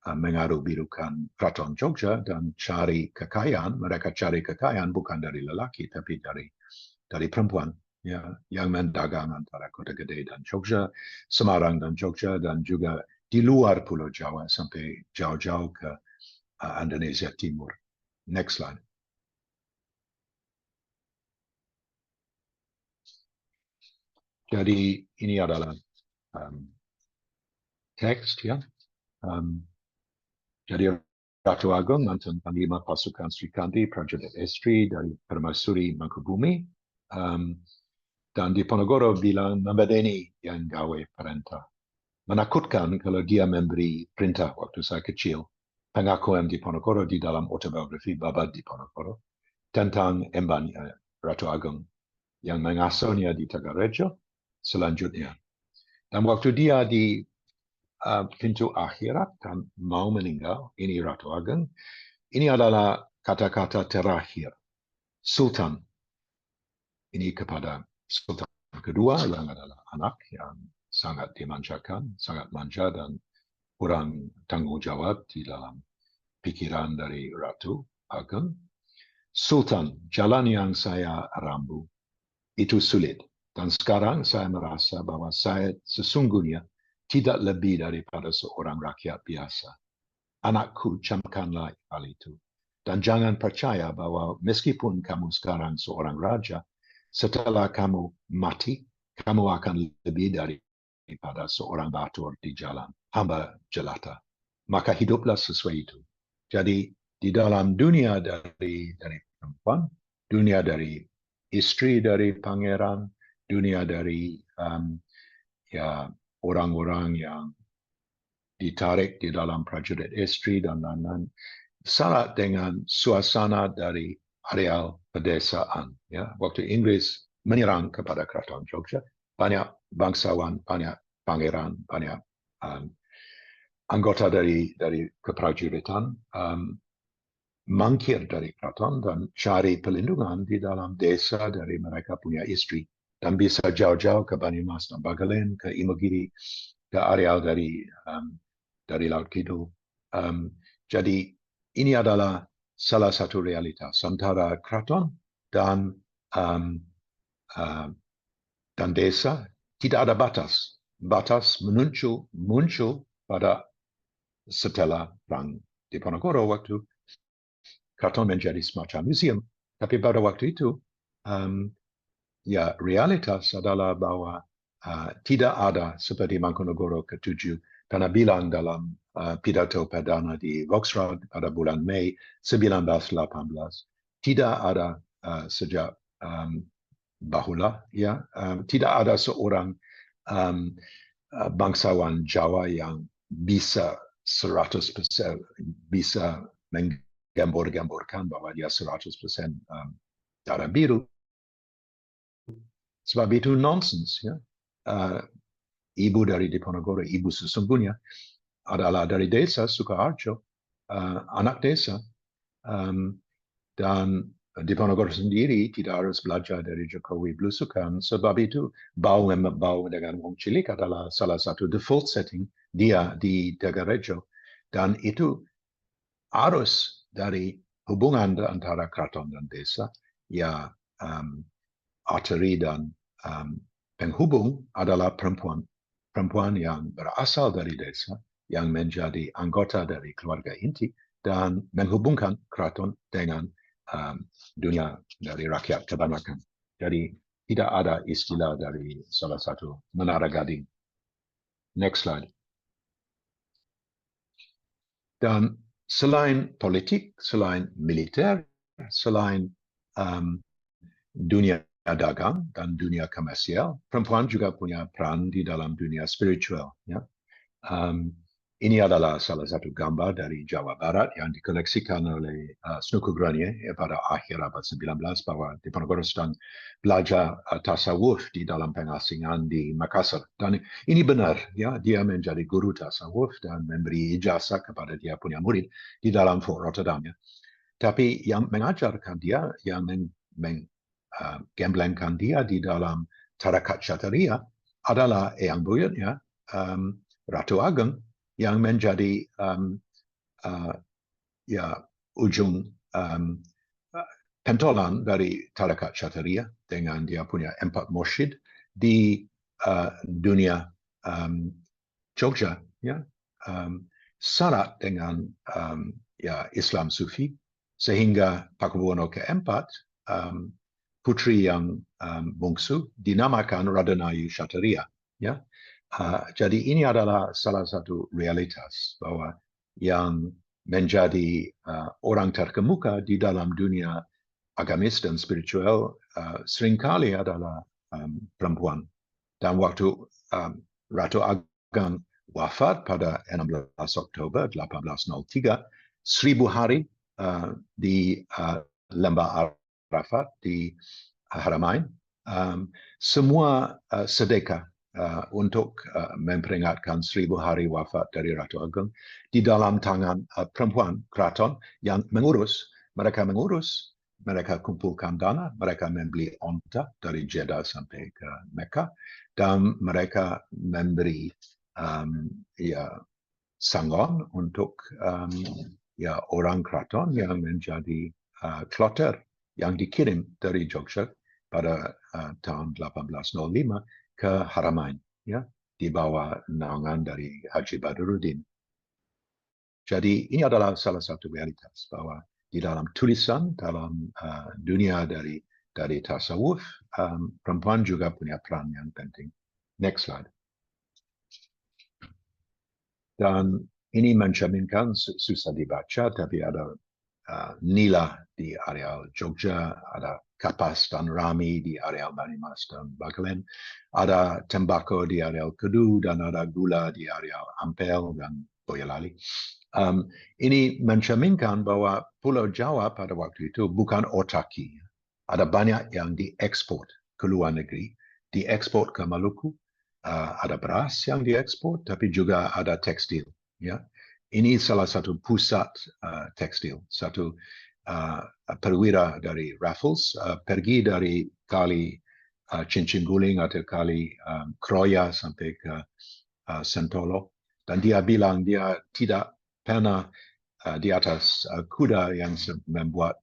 mengaruh birukan Keraton Jogja dan cari kekayaan. Mereka cari kekayaan bukan dari lelaki tapi dari perempuan, ya, yang mendagang antara Kota Gede dan Jogja, Semarang dan Jogja, dan juga di luar Pulau Jawa sampai jauh-jauh ke Indonesia Timur. Next slide. Jadi ini adalah teks, ya. Jadi Ratu Agung mantan Panglima Pasukan Srikandi Prajurit Estri dari Permaisuri Mangkubumi, dan Diponegoro bilang membedeni yang gawe perintah. Menakutkan kalau dia memberi perintah waktu saya kecil. Pengakuan Diponegoro di dalam autobiografi Babad Diponegoro tentang Emban Ratu Agung yang mengasuhnya di Tagarejo selanjutnya. Dan waktu dia di pintu akhirat dan mau meninggal, ini Ratu Agung, ini adalah kata-kata terakhir Sultan. Ini kepada Sultan kedua yang adalah anak yang sangat dimanjakan, sangat manja dan kurang tanggung jawab di dalam pikiran dari Ratu Agung. Sultan, jalan yang saya rambu itu sulit. Dan sekarang saya merasa bahwa saya sesungguhnya tidak lebih daripada seorang rakyat biasa. Anakku, camkanlah hal itu. Dan jangan percaya bahwa meskipun kamu sekarang seorang raja, setelah kamu mati, kamu akan lebih daripada seorang batur di jalan, hamba jelata. Maka hiduplah sesuai itu. Jadi di dalam dunia dari perempuan, dunia dari istri dari pangeran, dunia dari ya orang-orang yang ditarik di dalam prajurit istri dan lain-lain, syarat dengan suasana dari areal pedesaan. Ya, waktu Inggris menyerang kepada Keraton Jogja, banyak bangsawan, banyak pangeran, banyak anggota dari keprajuritan mangkir dari keraton dan cari pelindungan di dalam desa dari mereka punya istri, dan bisa jauh-jauh ke Banyumas dan Bagelen, ke Imogiri, ke areal dari Laut Kidul. Jadi ini adalah salah satu realitas antara keraton dan desa. Tidak ada batas. Batas muncul pada setelah Perang Diponegoro waktu keraton menjadi semacam museum. Tapi pada waktu itu, ya realitas adalah bahwa tidak ada seperti Mangkunegoro ke-7 karena bilang dalam pidato perdana di Vauxhall pada bulan Mei 1918, tidak ada sejak bahula, ya, tidak ada seorang bangsawan Jawa yang bisa 100% bisa menggambor-gamborkan bahwa dia 100% darah biru. Sebab itu nonsens, ya. Ibu dari Diponegoro, ibu sesungguhnya adalah dari desa Sukoharjo, anak desa, dan Diponegoro sendiri tidak harus belajar dari Jokowi belusukan. Sebab itu bau dengan wong cilik adalah salah satu default setting dia di Tagarejo, dan itu arus dari hubungan antara keraton dan desa, ya, arteri dan penghubung adalah perempuan yang berasal dari desa, yang menjadi anggota dari keluarga inti dan menghubungkan keraton dengan dunia dari rakyat kebanyakan. Jadi tidak ada istilah dari salah satu menara gading. Next slide. Dan selain politik, selain militer, selain dunia dagang dan dunia komersial, perempuan juga punya peran di dalam dunia spiritual. Ya. Ini adalah salah satu gambar dari Jawa Barat yang dikoleksikan oleh Snooker Grenier pada akhir abad 19 bahwa Diponegoro sedang belajar tasawuf di dalam pengasingan di Makassar. Dan ini benar, ya, dia menjadi guru tasawuf dan memberi ijazah kepada dia punya murid di dalam Fort Rotterdam. Ya. Tapi yang mengajarkan dia, yang gemblengkan dia di dalam tarakat Kshatriya adalah Eyang Buyutnya, Ratu Agung, yang menjadi ya ujung pentolan dari Tarekat Syatariah dengan dia punya 4 mursyid di dunia Jogja, ya, syarat dengan ya Islam Sufi, sehingga Pakubuwono keempat, putri yang bungsu dinamakan Radhanayu Syatariah, ya. Jadi ini adalah salah satu realitas bahwa yang menjadi orang terkemuka di dalam dunia agamis dan spiritual seringkali adalah perempuan. Dan waktu Ratu Ageng wafat pada 16 Oktober 1803, 1000 hari di Lembah Arafat di Haramain, semua sedekah untuk memperingatkan 1000 hari wafat dari Ratu Ageng di dalam tangan perempuan keraton yang mengurus. Mereka kumpulkan dana, mereka membeli onta dari Jeddah sampai ke Mekah, dan mereka memberi ya sangon untuk ya orang keraton yang menjadi kloter yang dikirim dari Jogja pada tahun 1805 ke Haramain, ya, di bawah naungan dari Haji Badruddin. Jadi ini adalah salah satu realitas bahwa di dalam tulisan, dalam dunia dari tasawuf, perempuan juga punya peran yang penting. Next slide. Dan ini mencerminkan susah dibaca, tapi ada nila di areal Jogja, ada kapas dan rami di areal Banyumas dan Bagelen, ada tembakau di areal Kedu, dan ada gula di areal Ampel dan Boyolali. Ini mencerminkan bahwa Pulau Jawa pada waktu itu bukan otaki. Ada banyak yang diekspor ke luar negeri, diekspor ke Maluku, ada beras yang diekspor, tapi juga ada tekstil. Ya, ini salah satu pusat tekstil. Satu perwira dari Raffles pergi dari kali Cincin Guling atau kali Kroya sampai ke Sentolo, dan dia bilang dia tidak pernah di atas kuda yang membuat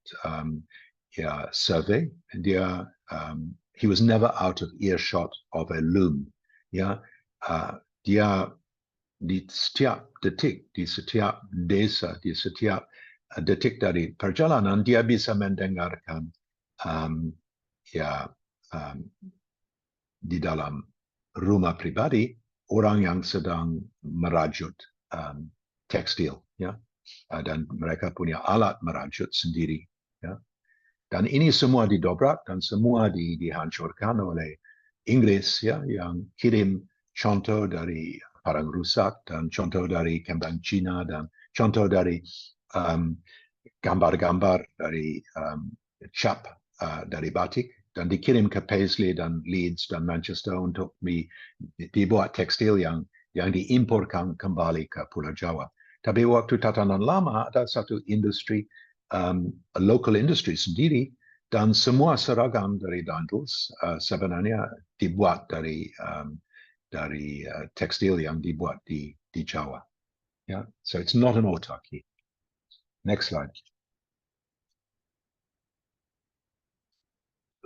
ya survey. Dia he was never out of earshot of a loom. Ya, dia di setiap detik, di setiap desa, di setiap detik dari perjalanan dia bisa mendengarkan di dalam rumah pribadi orang yang sedang merajut tekstil, ya, dan mereka punya alat merajut sendiri, ya. Dan ini semua didobrak dan semua dihancurkan oleh Inggris, ya, yang kirim contoh dari parang rusak dan contoh dari kembang Cina dan contoh dari gambar-gambar dari cap dari batik, dan dikirim ke Paisley dan Leeds dan Manchester untuk dibuat tekstil yang diimporkan kembali ke Pulau Jawa. Tapi waktu tatanan lama ada satu industri, local industry sendiri, dan semua seragam dari Dantles sebenarnya dibuat dari tekstil yang dibuat di Jawa. Yeah, so it's not an autarky. Next slide.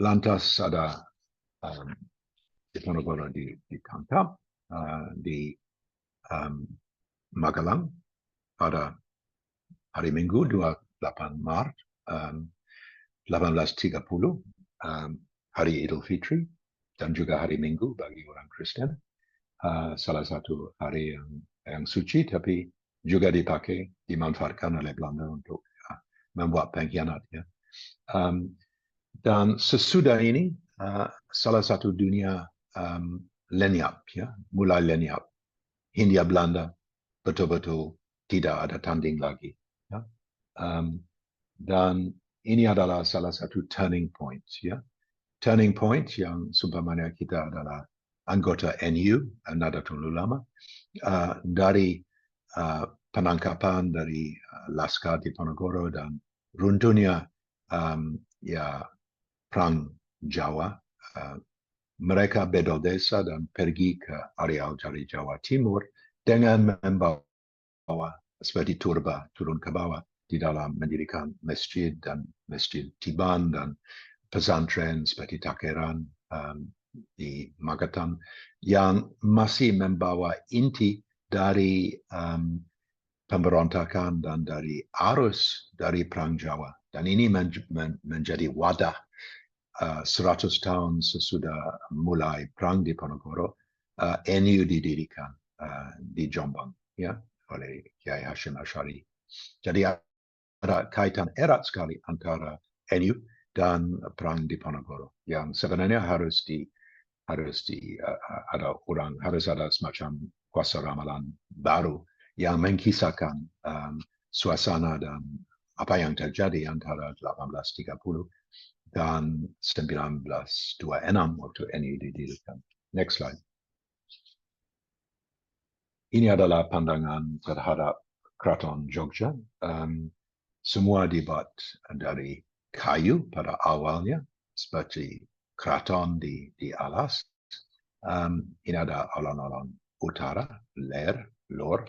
Lantas ada Diponegoro ditangkap di Magelang pada hari Minggu 28 Maret 1830, hari Idul Fitri dan juga hari Minggu bagi orang Kristen. Salah satu hari yang suci, tapi juga dimanfaatkan oleh Belanda untuk membuat pengkhianat, ya. Dan sesudah ini salah satu dunia lenyap, ya, mulai lenyap. Hindia Belanda betul-betul tidak ada tanding lagi, ya. Dan ini adalah salah satu turning point, ya. Turning point yang seumpamanya kita adalah anggota NU, Nahdlatul Ulama, dari penangkapan dari Laskar Diponegoro dan runtuhnya ya Perang Jawa, mereka bedol desa dan pergi ke areal dari Jawa Timur dengan membawa seperti turba turun ke bawah di dalam mendirikan masjid dan masjid Tiban dan pesantren seperti Takeran di Magetan yang masih membawa inti dari pemberontakan dan dari arus dari Perang Jawa. Dan ini menjadi wadah 100 tahun sesudah mulai Perang Diponegoro, NU didirikan di Jombang ya oleh Kiai Hashim Asy'ari. Jadi ada kaitan erat sekali antara NU dan Perang Diponegoro yang sebenarnya harus ada semacam kuasa ramalan baru yang mengisahkan suasana dan apa yang terjadi antara 1830 dan 1926 waktu NU didirikan. Next slide. Ini adalah pandangan terhadap Keraton Jogja. Semua dibuat dari kayu pada awalnya, seperti keraton di alas. Ini ada alun-alun utara, lor,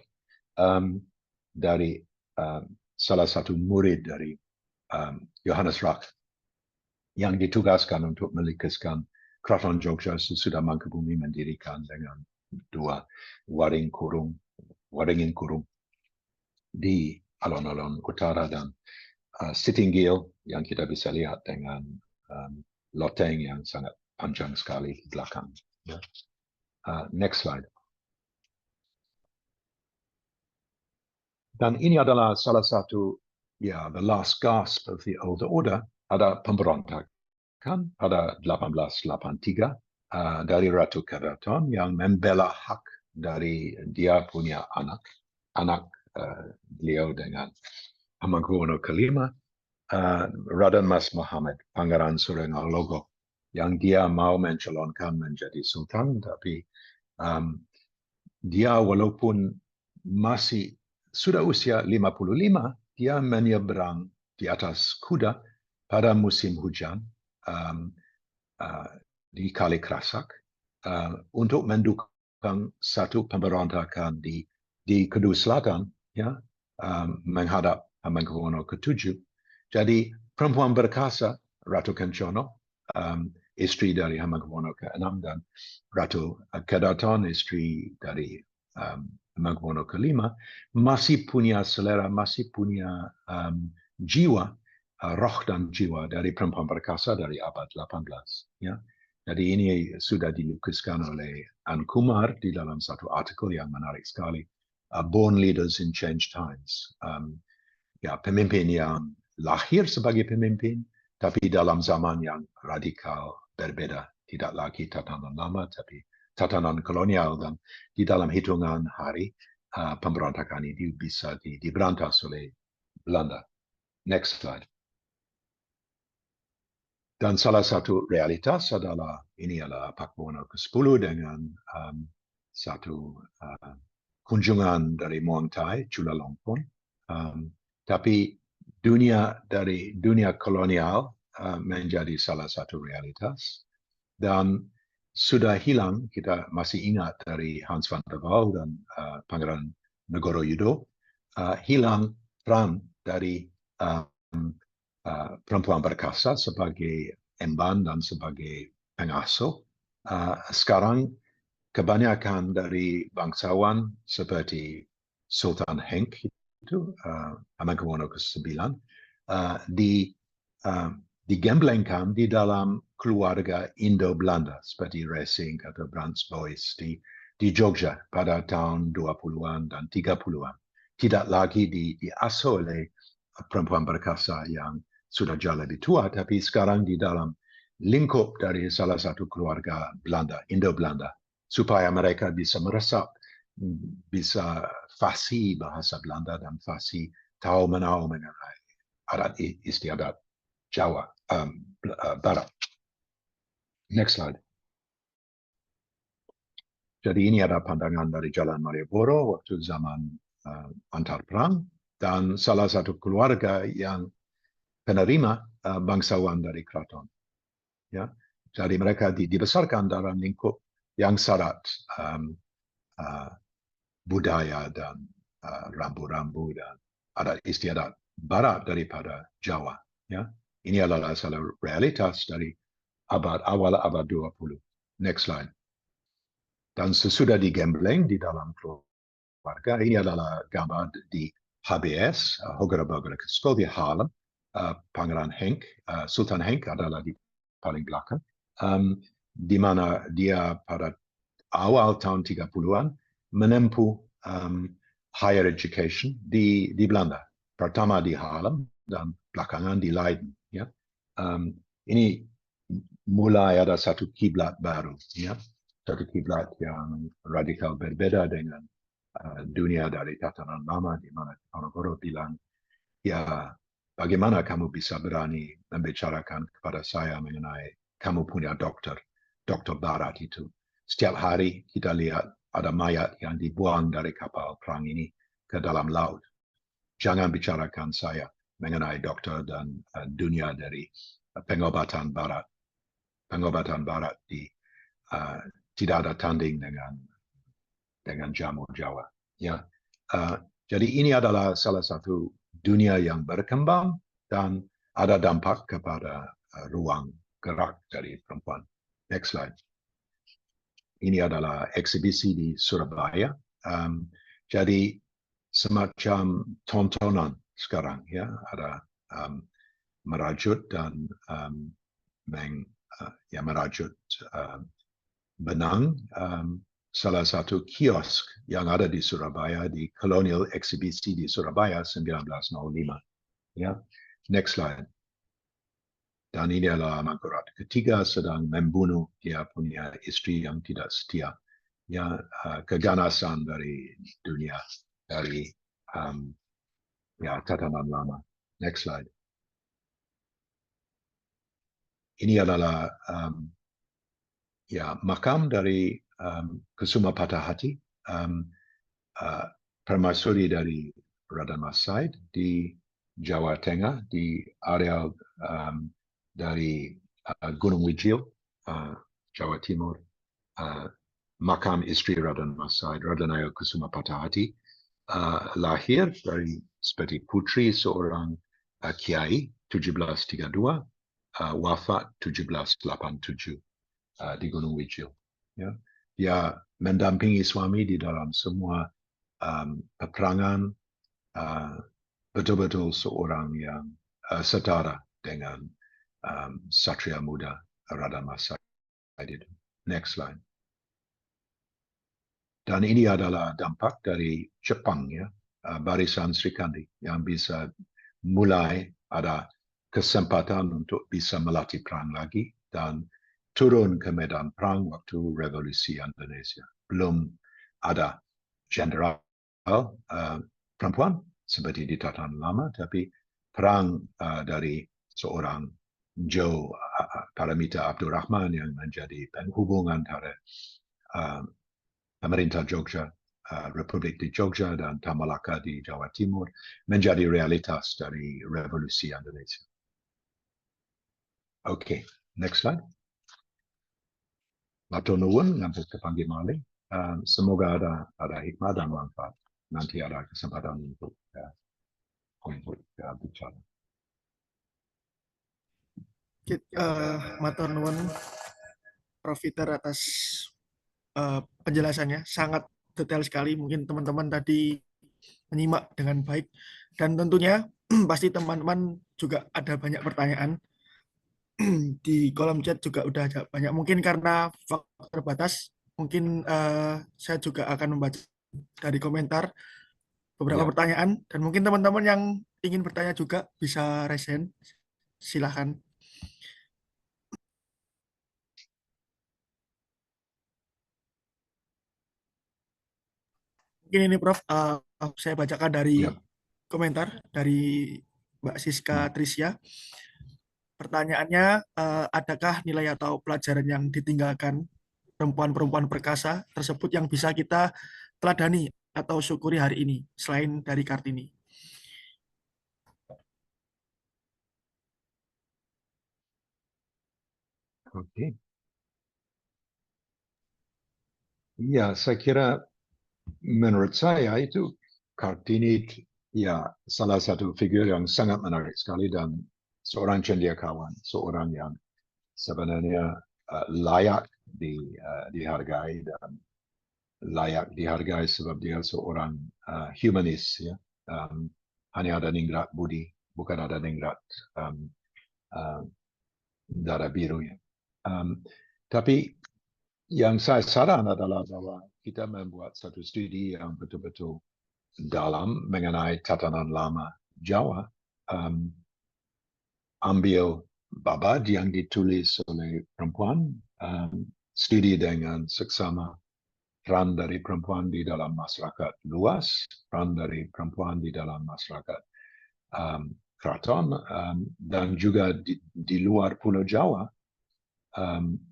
dari salah satu murid dari Johannes Rak yang ditugaskan untuk melukiskan Keraton Jogja sesudah Mangkubumi mendirikan dengan 2 waringin kurung di alun-alun utara dan Sittinggill yang kita bisa lihat dengan loteng yang sangat panjang sekali di belakang. Ya. Next slide. Dan ini adalah salah satu, the last gasp of the old order. Ada pemberontakan pada 1883 dari Ratu Keraton yang membela hak dari dia punya anak beliau dengan Hamengkubuwono kelima, Raden Mas Muhammad Pangeran Surengarlogo, yang dia mau mencalonkan menjadi sultan, tapi dia walaupun masih sudah usia 55, dia menyeberang di atas kuda pada musim hujan di Kali Krasak untuk mendukung satu pemberontakan di Kedu Selatan, ya, menghadap Hamengkubuwono ke-7. Jadi perempuan berkasa Ratu Kencono, istri dari Hamengkubuwono ke-6, dan Ratu Kedaton, istri dari Hamengkubuwono ke-5, masih punya selera, masih punya jiwa, roh dan jiwa dari perempuan berkasa dari abad 18. Ya. Jadi ini sudah dilukiskan oleh Ann Kumar di dalam satu artikel yang menarik sekali. Born Leaders in Change Times. Pemimpin yang lahir sebagai pemimpin, tapi dalam zaman yang radikal berbeda. Tidak lagi tatanan lama, tapi tatanan kolonial, dan di dalam hitungan hari pemberontakan ini bisa diberantas oleh Belanda. Next slide. Dan salah satu realitas adalah ini adalah Pakubuwono ke-10 dengan satu kunjungan dari Muang Thai, Chulalongkorn. Tapi dari dunia kolonial menjadi salah satu realitas, dan sudah hilang. Kita masih ingat dari Hans van der Waal dan Pangeran Negoroyudo, hilang peran dari perempuan berkasa sebagai emban dan sebagai pengasuh. Sekarang kebanyakan dari bangsawan seperti Sultan Henk itu Hamengkubuwono ke-9 digemblengkan di dalam keluarga Indo-Belanda seperti Racing atau Brans Boys di Jogja pada tahun 20-an dan 30-an. Tidak lagi diasuh oleh perempuan berkasa yang sudah jauh lebih tua, tapi sekarang di dalam lingkup dari salah satu keluarga Belanda, Indo-Belanda, supaya mereka bisa meresap, bisa fasih bahasa Belanda dan fasih tahu menahu mengenai adat istiadat Jawa Barat. Next slide. Jadi ini ada pandangan dari Jalan Malioboro waktu zaman antar perang, dan salah satu keluarga yang penerima bangsawan dari keraton. Ya, jadi mereka dibesarkan dalam lingkup yang syarat budaya dan rambu-rambu dan adat istiadat barat daripada Jawa. Ya, ini adalah salah realitas dari awal abad 20. Next slide. Dan sesudah digembleng di dalam keluarga, ini adalah gambar di HBS, Hogere Bürgerlijke School di Haarlem. Pangeran Henk, Sultan Henk adalah di paling belakang, di mana dia pada awal tahun 30-an menempuh higher education di Belanda. Pertama di Haarlem dan belakangan di Leiden. Ya. Ini mulai ada satu kiblat baru. Ya. Satu kiblat yang radikal berbeda dengan dunia dari tatanan lama, di mana Diponegoro bilang, ya bagaimana kamu bisa berani membicarakan kepada saya mengenai kamu punya dokter barat itu. Setiap hari kita lihat ada mayat yang dibuang dari kapal perang ini ke dalam laut. Jangan bicarakan saya mengenai dokter dan dunia dari pengobatan barat. Pengobatan barat tidak ada tanding dengan jamu Jawa. Ya, jadi ini adalah salah satu dunia yang berkembang dan ada dampak kepada ruang gerak dari perempuan. Next slide. Ini adalah eksibisi di Surabaya. Jadi semacam tontonan sekarang, ya, ada merajut dan merajut benang. Salah satu kiosk yang ada di Surabaya, di Colonial Exhibisi di Surabaya 1905. Ya. Next slide. Dan ini adalah Mangkurat ketiga sedang membunuh dia punya istri yang tidak setia. Ya, keganasan dari dunia, dari tatanan lama. Next slide. Ini adalah makam dari Kusuma Patahhati, permaisuri dari Raden Mas Said di Jawa Tengah, di area dari Gunung Wijil, Jawa Timur. Makam istri Raden Mas Said, Raden Ayu Kusuma Patahhati, lahir dari seperti putri seorang kiai 1732, wafat 1787 di Gunung Wijil. Ya. Dia mendampingi suami di dalam semua peperangan, betul-betul seorang yang setara dengan Satria Muda Raden Mas Said itu. Next slide. Dan ini adalah dampak dari Jepang, ya, barisan Sri Kandi yang bisa mulai ada kesempatan untuk bisa melatih perang lagi dan turun ke medan perang waktu revolusi Indonesia. Belum ada jenderal perempuan seperti di tatanan lama, tapi perang dari seorang Jo Paramita Abdurrahman yang menjadi penghubung antara pemerintah Jogja, Republik di Jogja dan Tamalaka di Jawa Timur menjadi realitas dari revolusi Indonesia. Oke, next slide. Matur nuwun ngantos kepanggih malih. Semoga ada hikmah dan manfaat. Nanti ada kesempatan untuk bicara. Matur nuwun Prof. Peter atas penjelasannya, sangat detail sekali. Mungkin teman-teman tadi menyimak dengan baik dan tentunya pasti teman-teman juga ada banyak pertanyaan. Di kolom chat juga udah ada banyak. Mungkin karena waktu terbatas, mungkin saya juga akan membaca dari komentar beberapa pertanyaan dan mungkin teman-teman yang ingin bertanya juga bisa raise hand. Silahkan. Mungkin ini Prof, saya bacakan dari komentar dari Mbak Siska Trisya. Pertanyaannya, adakah nilai atau pelajaran yang ditinggalkan perempuan-perempuan perkasa tersebut yang bisa kita teladani atau syukuri hari ini, selain dari Kartini? Oke. Ya, saya kira menurut saya itu Kartini ya salah satu figur yang sangat menarik sekali dan seorang cendekiawan, seorang yang sebenarnya layak dihargai dan layak dihargai sebab dia seorang humanis, ya. Hanya ada ningrat budi, bukan ada ningrat darah biru, ya. Tapi yang saya saran adalah bahwa kita membuat satu studi yang betul-betul dalam mengenai tatanan lama Jawa, ambil babad yang ditulis oleh perempuan, studi dengan seksama peran dari perempuan di dalam masyarakat luas, peran dari perempuan di dalam masyarakat keraton, dan juga di luar Pulau Jawa,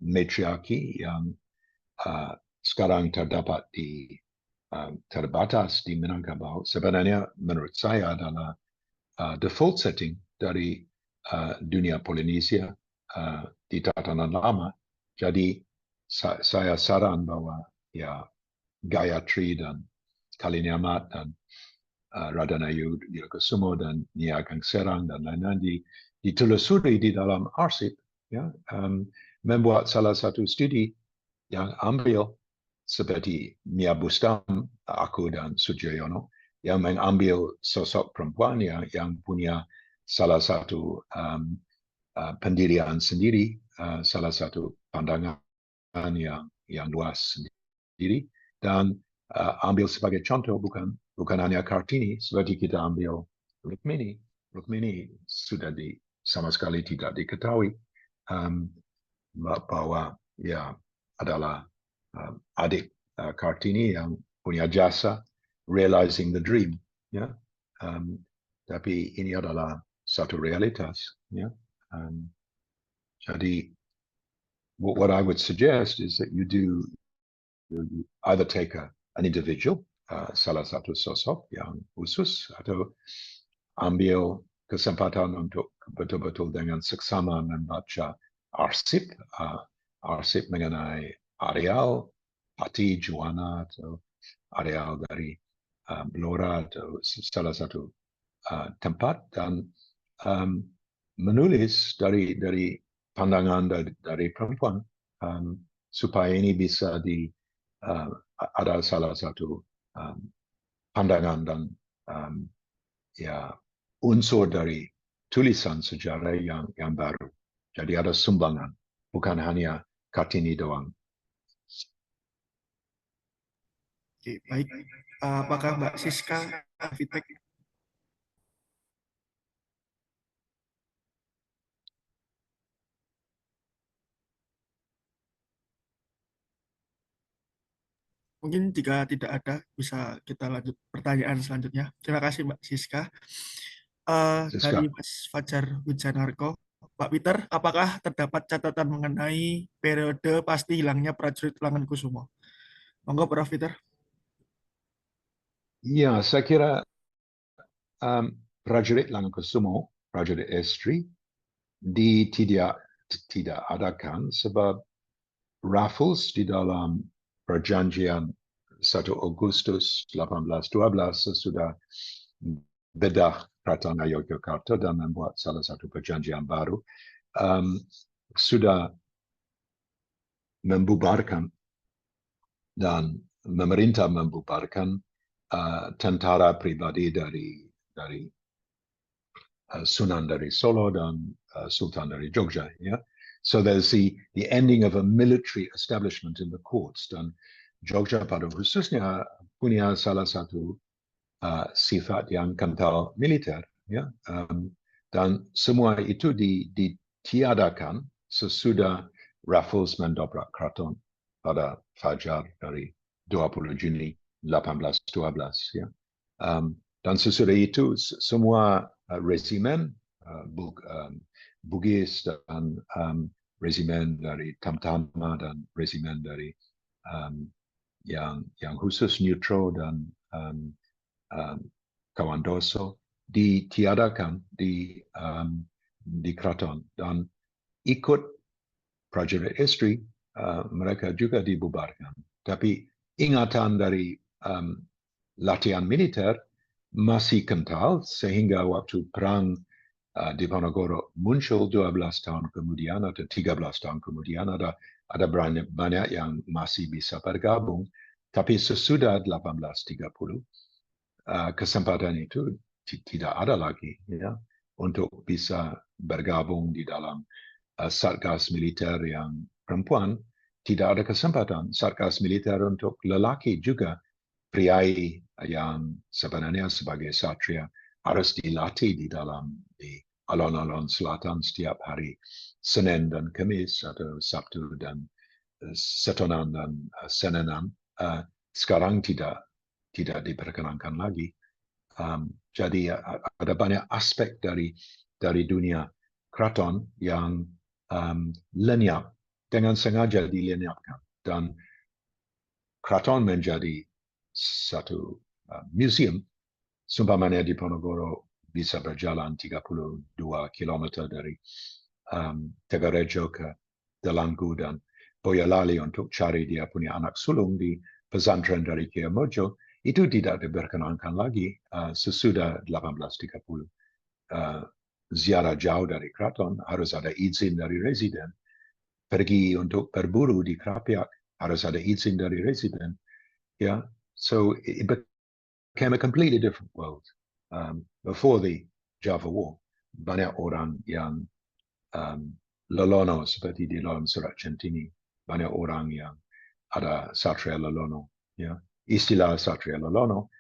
matriarki yang sekarang terdapat terbatas di Minangkabau, sebenarnya menurut saya adalah default setting dari dunia Polinesia di tatanan lama. Jadi saya saran bahwa ya Gayatri dan Kalinyamat dan Radhanayu Dirgakusumo dan Nyi Ageng Serang dan lain-lain ditelusuri di dalam arsip, ya, membuat salah satu studi yang ambil seperti Mia Bustam, aku dan Sujoyono, yang mengambil sosok perempuan yang punya salah satu pendirian sendiri, salah satu pandangan yang luas sendiri, dan ambil sebagai contoh bukan hanya Kartini, seperti kita ambil Rukmini. Rukmini sudah sama sekali tidak diketahui bahwa ya adalah adik Kartini yang punya jasa realizing the dream, ya. Tapi ini adalah satu realitas, ya. Jadi what I would suggest is that you either take an individual, salah satu sosok yang khusus, atau ambil kesempatan untuk betul-betul dengan seksama membaca arsip mengenai areal Pati Juwana atau areal dari Blora atau salah satu tempat, dan menulis dari pandangan dari perempuan, supaya ini bisa ada salah satu pandangan dan ya unsur dari tulisan sejarah yang baru. Jadi ada sumbangan, bukan hanya Kartini doang. Oke, baik. Apakah Mbak Siska feedback? Mungkin jika tidak ada, bisa kita lanjut pertanyaan selanjutnya. Terima kasih Mbak Siska. Dari Mas Fajar Wijanarko, Pak Peter, apakah terdapat catatan mengenai periode pasti hilangnya prajurit Langenkusumo? Monggo, Prof. Peter. Ya, saya kira prajurit Langenkusumo, prajurit Estri, tidak adakan sebab Raffles di dalam perjanjian 1 Agustus 1812 sudah bedah Keraton Yogyakarta dan membuat salah satu perjanjian baru, sudah membubarkan dan pemerintah membubarkan tentara pribadi dari Sunan dari Solo dan Sultan dari Jogja, ya. So there's the ending of a military establishment in the courts, dan Jogja pada khususnya punya salah satu sifat yang kental militer, ya. Dan semua itu ditiadakan sesudah Raffles mendobrak keraton pada fajar dari 20 Juni 1812, ya. Dan sesudah itu semua resimen Bugis dan resimen dari Tamtama dan resimen dari yang khusus Neutro dan Kawandoso ditiadakan di keraton, dan ikut prajurit Estri mereka juga dibubarkan. Tapi ingatan dari latihan militer masih kental sehingga waktu perang Diponegoro muncul 12 tahun kemudian atau 13 tahun kemudian ada banyak yang masih bisa bergabung, tapi sesudah 1830 kesempatan itu tidak ada lagi ya untuk bisa bergabung di dalam satgas militer yang perempuan. Tidak ada kesempatan satgas militer untuk lelaki juga. Priai yang sebenarnya sebagai satria harus dilatih di alun-alun selatan setiap hari Senin dan Kamis atau Sabtu dan Setonan dan Senenan. Sekarang tidak diperkenankan lagi. Jadi ada banyak aspek dari dunia keraton yang lenyap dengan sengaja dilenyapkan, dan keraton menjadi satu museum. Sumpamanya Diponegoro bisa berjalan 32 kilometer dari Tegarejo ke Delanggu dan Boyolali untuk cari dia punya anak sulung di pesantren dari Kiai Mojo. Itu tidak diperkenankan lagi sesudah 1830. Ziarah jauh dari keraton harus ada izin dari residen. Pergi untuk berburu di Krapiak harus ada izin dari residen. Yeah, so it became a completely different world. Before the Java War, banyak orang yang lelono seperti di dalam surat Centini, banyak orang yang ada satria lelono. Ya, istilah satria lelono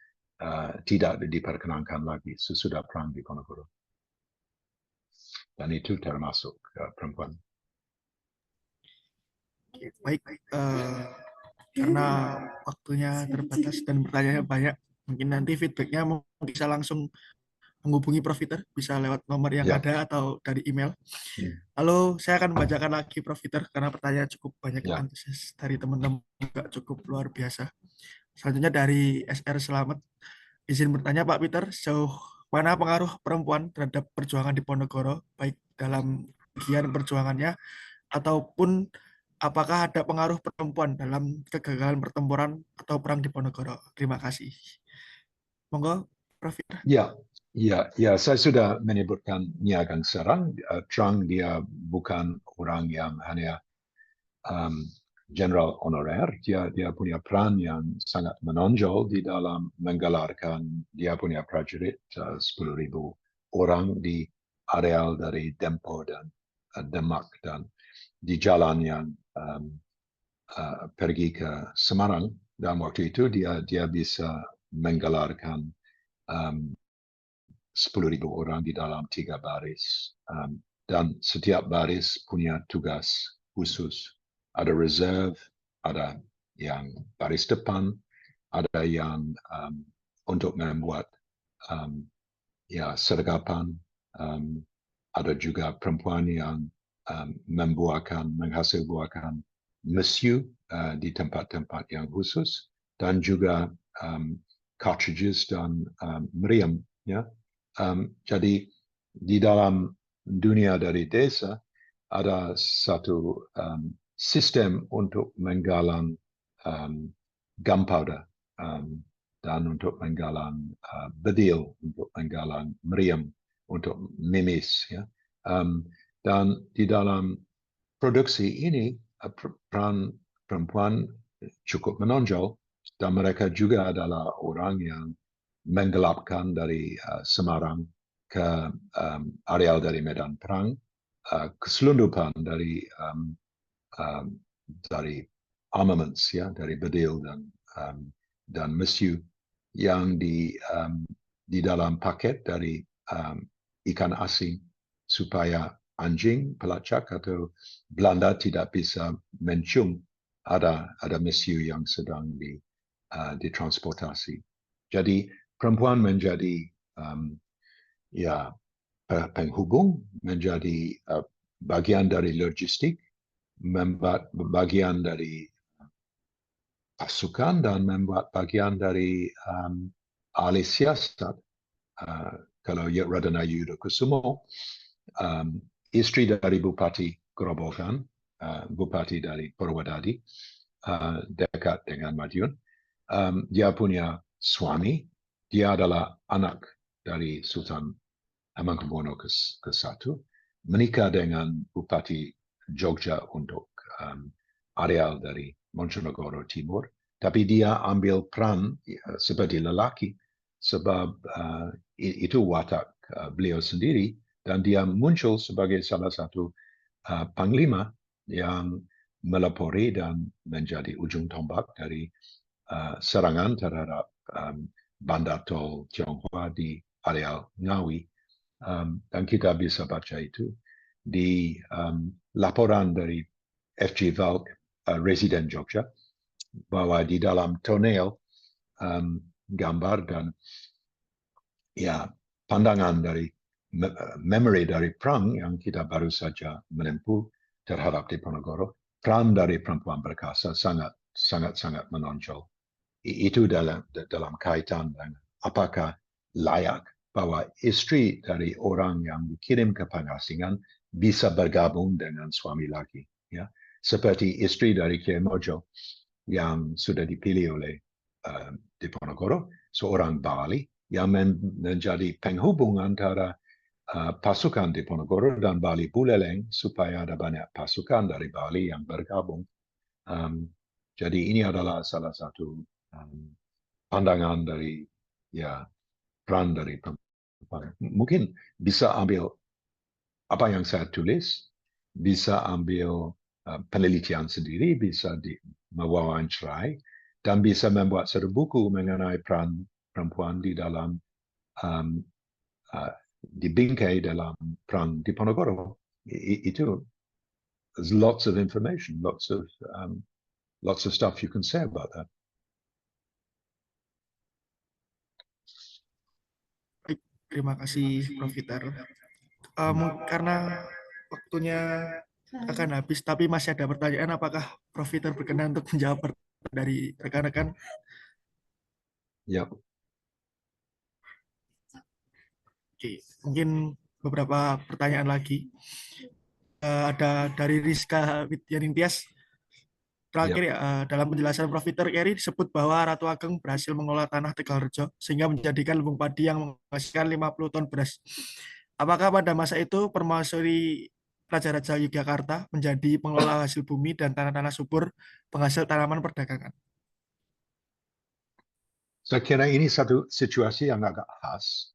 tidak diperkenankan lagi sesudah perang di Diponegoro. Dan itu termasuk perempuan. Baik, karena waktunya terbatas dan pertanyaannya banyak, mungkin nanti feedbacknya bisa langsung menghubungi Prof. Peter, bisa lewat nomor yang ada atau dari email. Lalu saya akan membacakan lagi Prof. Peter karena pertanyaan cukup banyak, antusias dari teman-teman juga cukup luar biasa. Selanjutnya dari SR Selamat, izin bertanya Pak Peter, sejauh mana pengaruh perempuan terhadap perjuangan Diponegoro, baik dalam bagian perjuangannya ataupun apakah ada pengaruh perempuan dalam kegagalan pertempuran atau perang Diponegoro? Terima kasih. Monggo, Prof. Ya, saya sudah menyebutkan Nia Ageng Serang. Trang dia bukan orang yang hanya general honorer. Dia punya peran yang sangat menonjol di dalam menggelarkan dia punya prajurit 10.000 orang di areal dari Dempo dan Demak, dan di jalan yang pergi ke Semarang. Dan waktu itu dia bisa menggelarkan 10.000 orang di dalam 3 baris. Dan setiap baris punya tugas khusus. Ada reserve, ada yang baris depan, ada yang untuk membuat sergapan, ada juga perempuan yang menghasilkan mesiu di tempat-tempat yang khusus, dan juga cartridges dan meriam. Ya. Jadi di dalam dunia dari desa ada satu sistem untuk menggalang gunpowder dan untuk menggalang bedil, untuk menggalang meriam, untuk mimis. Ya. Dan di dalam produksi ini peran perempuan cukup menonjol, dan mereka juga adalah orang yang menggelapkan dari Semarang ke areal dari medan perang, keselundupan dari armaments, ya, dari bedil dan mesiu yang di dalam paket dari ikan asing, supaya anjing pelacak atau Belanda tidak bisa mencium ada mesiu yang sedang ditransportasi. Jadi perempuan menjadi penghubung, menjadi bagian dari logistik, bagian dari pasukan, dan membuat bagian dari ahli siasat. Kalau Radana Yudokusumo, istri dari Bupati Grobogan, Bupati dari Purwodadi, dekat dengan Madiun, dia punya suami dia adalah anak dari Sultan Hamengkubuwono ke-1, menikah dengan Bupati Jogja untuk areal dari Montenegoro Timur, tapi dia ambil peran seperti lelaki sebab itu watak beliau sendiri, dan dia muncul sebagai salah satu panglima yang melapori dan menjadi ujung tombak dari serangan terhadap bandar tol Tionghoa di areal Ngawi. Dan kita bisa baca itu di laporan dari FG Valk, Residen Jogja, bahwa di dalam tonel gambar dan ya pandangan dari memory dari perang yang kita baru saja menempuh terhadap Diponegoro, peran dari perempuan perkasa sangat menonjol. Itu dalam kaitan dengan apakah layak bahwa istri dari orang yang dikirim ke pengasingan bisa bergabung dengan suami lagi, ya, seperti istri dari Kiai Mojo yang sudah dipilih oleh Diponegoro, seorang Bali yang menjadi penghubung antara pasukan Diponegoro dan Bali Buleleng supaya ada banyak pasukan dari Bali yang bergabung. Jadi ini adalah salah satu pandangan dari peran dari perempuan. Mungkin bisa ambil apa yang saya tulis, bisa ambil penelitian sendiri, bisa mewawancarai, dan bisa membuat satu buku mengenai peran perempuan di dalam di bingkai dalam perang Diponegoro. Itu there's lots of information, lots of stuff you can say about that. Terima kasih Prof. Peter. Karena waktunya akan habis, tapi masih ada pertanyaan, apakah Prof. Peter berkenan untuk menjawab pertanyaan dari rekan-rekan? Ya. Oke, mungkin beberapa pertanyaan lagi. Ada dari Rizka Widyaningtyas. Terakhir ya, dalam penjelasan Prof. Peter Carey disebut bahwa Ratu Ageng berhasil mengolah tanah Tegalrejo sehingga menjadikan lumbung padi yang menghasilkan 50 ton beras. Apakah pada masa itu permaisuri Raja-Raja Yogyakarta menjadi pengelola hasil bumi dan tanah-tanah subur penghasil tanaman perdagangan? Saya kira ini satu situasi yang agak khas.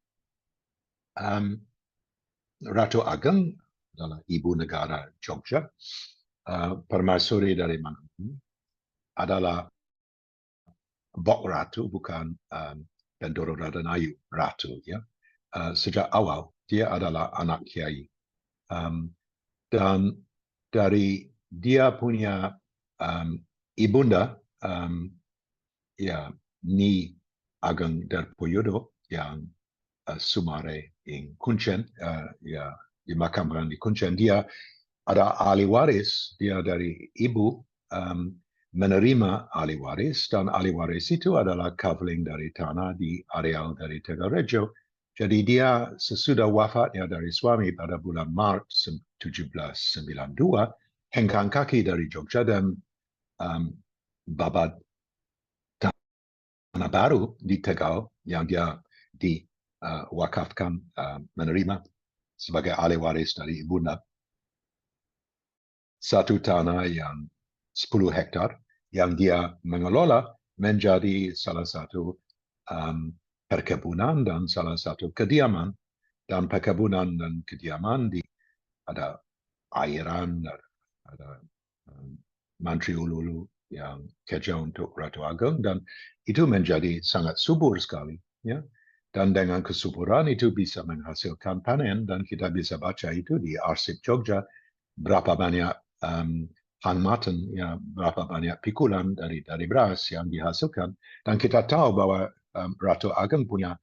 Ratu Ageng adalah ibu negara Jogja. Permaisuri dari Mangkubuwono adalah Bok Ratu, bukan Bendoro Raden-Ayu Ratu. Ya. Sejak awal dia adalah anak kiai. Dan dari dia punya ibunda, Ni Ageng Darpoyodo yang Sumare in Kuncen, dimakamkan di Kuncen. Dia ada ahli waris, dia dari ibu menerima ahli waris, dan ahli waris itu adalah kavling dari tanah di areal dari Tegalrejo. Jadi dia sesudah wafatnya dari suami pada bulan Maret 1792, hengkang kaki dari Jogja dan babat tanah baru di Tegal yang dia diwakafkan menerima sebagai ahli waris dari ibunda. Satu tanah yang 10 hektar yang dia mengelola menjadi salah satu perkebunan dan salah satu kediaman. Dan perkebunan dan kediaman ada airan, ada mantri ulu-ulu yang kerja untuk Ratu Ageng, dan itu menjadi sangat subur sekali. Ya. Dan dengan kesuburan itu bisa menghasilkan panen, dan kita bisa baca itu di arsip Jogja, berapa banyak hangmaten, ya, berapa banyak pikulan dari beras yang dihasilkan. Dan kita tahu bahwa Ratu Ageng punya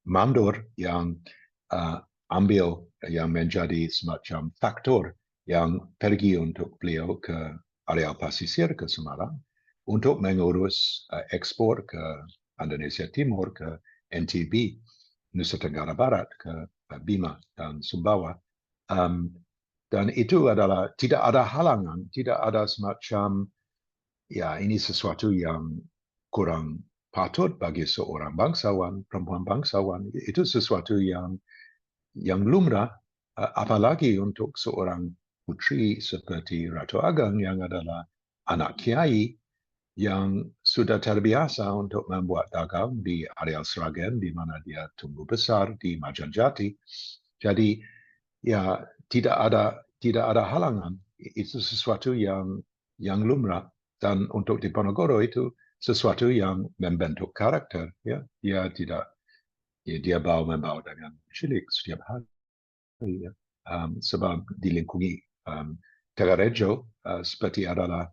mandor yang ambil yang menjadi semacam faktor yang pergi untuk beliau ke areal pasisir ke Semarang untuk mengurus ekspor ke Indonesia Timur, ke NTB, Nusa Tenggara Barat, ke Bima dan Sumbawa. Dan itu adalah tidak ada halangan, tidak ada semacam, ya ini sesuatu yang kurang patut bagi seorang bangsawan, perempuan bangsawan, itu sesuatu yang lumrah, apalagi untuk seorang putri seperti Ratu Ageng yang adalah anak kiai yang sudah terbiasa untuk membuat dagang di areal Sragen di mana dia tumbuh besar di Majanjati. Jadi ya tidak ada halangan. Itu sesuatu yang lumrah, dan untuk Diponegoro itu sesuatu yang membentuk karakter. Ya, dia tidak dia membawa dengan cilik setiap hari. Ya. Sebab dilingkungi Tegarejo seperti adalah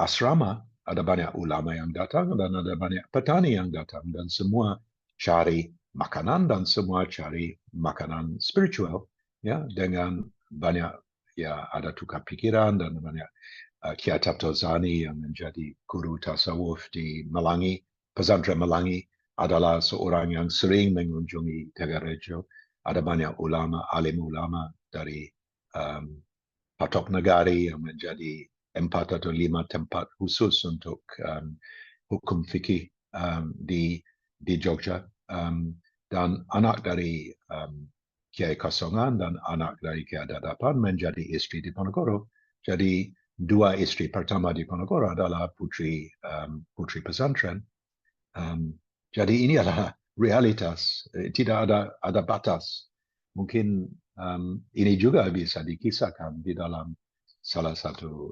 asrama, ada banyak ulama yang datang dan ada banyak petani yang datang, dan semua cari makanan dan semua cari makanan spiritual, ya, dengan banyak, ya, ada tukar pikiran dan banyak Kiai Taptozani yang menjadi guru tasawuf di Melangi, pesantren Melangi, adalah seorang yang sering mengunjungi Tegarejo. Ada banyak ulama, alim ulama dari Patok Negari yang menjadi 4 atau 5 tempat khusus untuk hukum fikih di Jogja, dan anak dari Kiai Kasongan dan anak dari Kiai Dadapan menjadi istri Diponegoro. Jadi 2 istri pertama Diponegoro adalah putri pesantren. Jadi ini adalah realitas, tidak ada batas. Mungkin ini juga bisa dikisahkan di dalam salah satu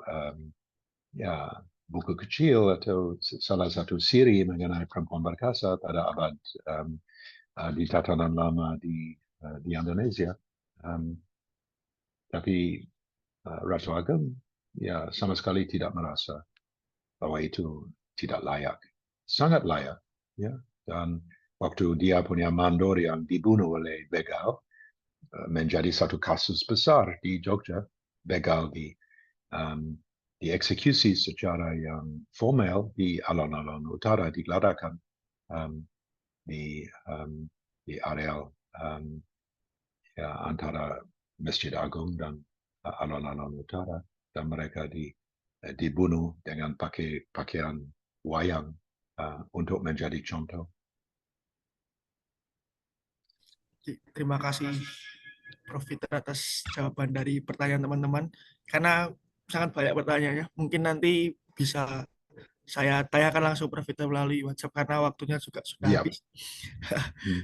ya, buku kecil atau salah satu siri mengenai perempuan perkasa pada abad di tatanan lama di Indonesia. Tapi Ratu Ageng ya sama sekali tidak merasa bahwa itu tidak layak. Sangat layak. Ya. Dan waktu dia punya mandor yang dibunuh oleh begal, menjadi satu kasus besar di Jogja. Begal dieksekusi secara yang formal di alun-alun utara, di Gladakan, di areal ya, antara Masjid Agung dan alun-alun utara, dan mereka dibunuh dengan pakai pakaian wayang untuk menjadi contoh. Terima kasih Prof. Peter atas jawaban dari pertanyaan teman-teman. Karena sangat banyak pertanyaannya. Mungkin nanti bisa saya tanyakan langsung Prof. Peter melalui WhatsApp karena waktunya juga sudah Yep. habis.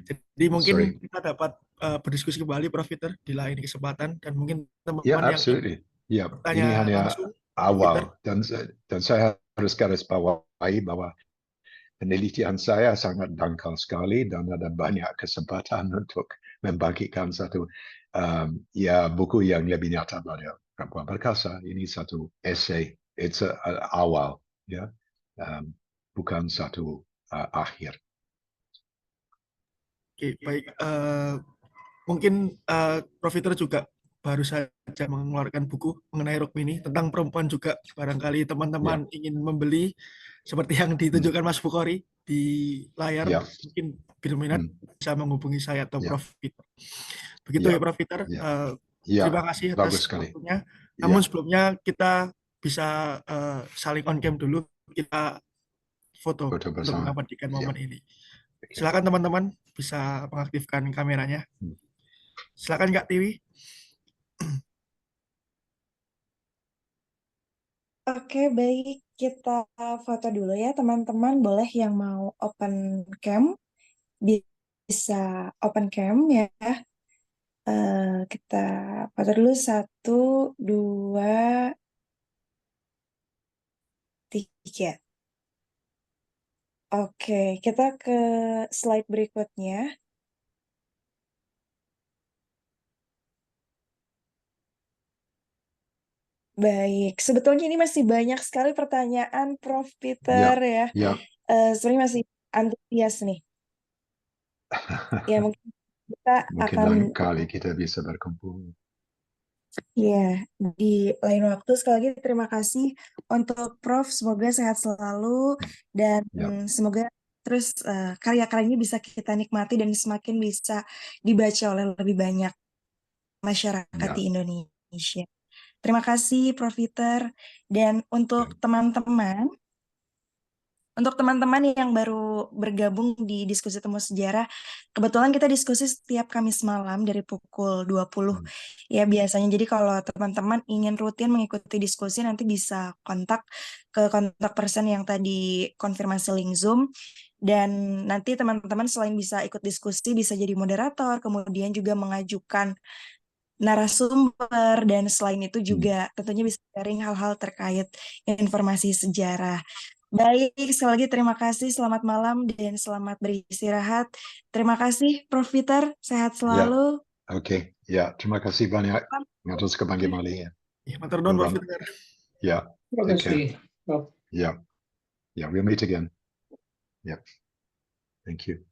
Jadi mungkin Sorry. kita dapat berdiskusi kembali Prof. Peter di lain kesempatan, dan mungkin Ya, teman-teman yang absolutely. Ya, ini bertanya hanya langsung Prof. Peter. awal, dan saya harus garis bawahi bahwa penelitian saya sangat dangkal sekali dan ada banyak kesempatan untuk membagikan satu ya buku yang lebih nyata pada perempuan perkasa. Ini satu essay, it's awal, ya, bukan satu akhir. Oke, baik. Mungkin Prof. Peter juga baru saja mengeluarkan buku mengenai Rukmini tentang perempuan juga. Barangkali teman-teman ingin membeli seperti yang ditunjukkan Mas Bukhari di layar, mungkin berminat bisa menghubungi saya atau Prof. Peter. Begitu ya Prof. Peter. Terima kasih atas waktunya. Namun sebelumnya kita bisa saling on cam dulu, kita foto untuk mengabadikan momen ini. Silakan teman-teman bisa mengaktifkan kameranya. Silakan Kak Tiwi. Oke, baik. Kita foto dulu ya, teman-teman. Boleh yang mau open cam, bisa open cam ya. Kita foto dulu 1, 2, 3. Oke, kita ke slide berikutnya. Baik, sebetulnya ini masih banyak sekali pertanyaan Prof. Peter ya. Sebenarnya masih antusias nih. Ya, mungkin kita mungkin akan lain kali kita bisa berkumpul. ya, di lain waktu. Sekali lagi terima kasih untuk Prof. Semoga sehat selalu dan semoga terus karya-karyanya bisa kita nikmati dan semakin bisa dibaca oleh lebih banyak masyarakat di Indonesia. Terima kasih Prof. Peter. Dan untuk teman-teman Untuk teman-teman yang baru bergabung di diskusi temu sejarah, kebetulan kita diskusi setiap Kamis malam dari pukul 20 ya biasanya. Jadi kalau teman-teman ingin rutin mengikuti diskusi nanti bisa kontak ke kontak person yang tadi konfirmasi link Zoom. Dan nanti teman-teman selain bisa ikut diskusi bisa jadi moderator, kemudian juga mengajukan narasumber, dan selain itu juga tentunya bisa sharing hal-hal terkait informasi sejarah. Baik, sekali lagi terima kasih, selamat malam dan selamat beristirahat. Terima kasih Prof. Peter, sehat selalu. Oke, ya, terima kasih banyak atas kembali. Ya, matur nuwun Prof. Peter. Ya, Terima take care. kasih, Prof. Yeah, we'll meet again. Yeah, thank you.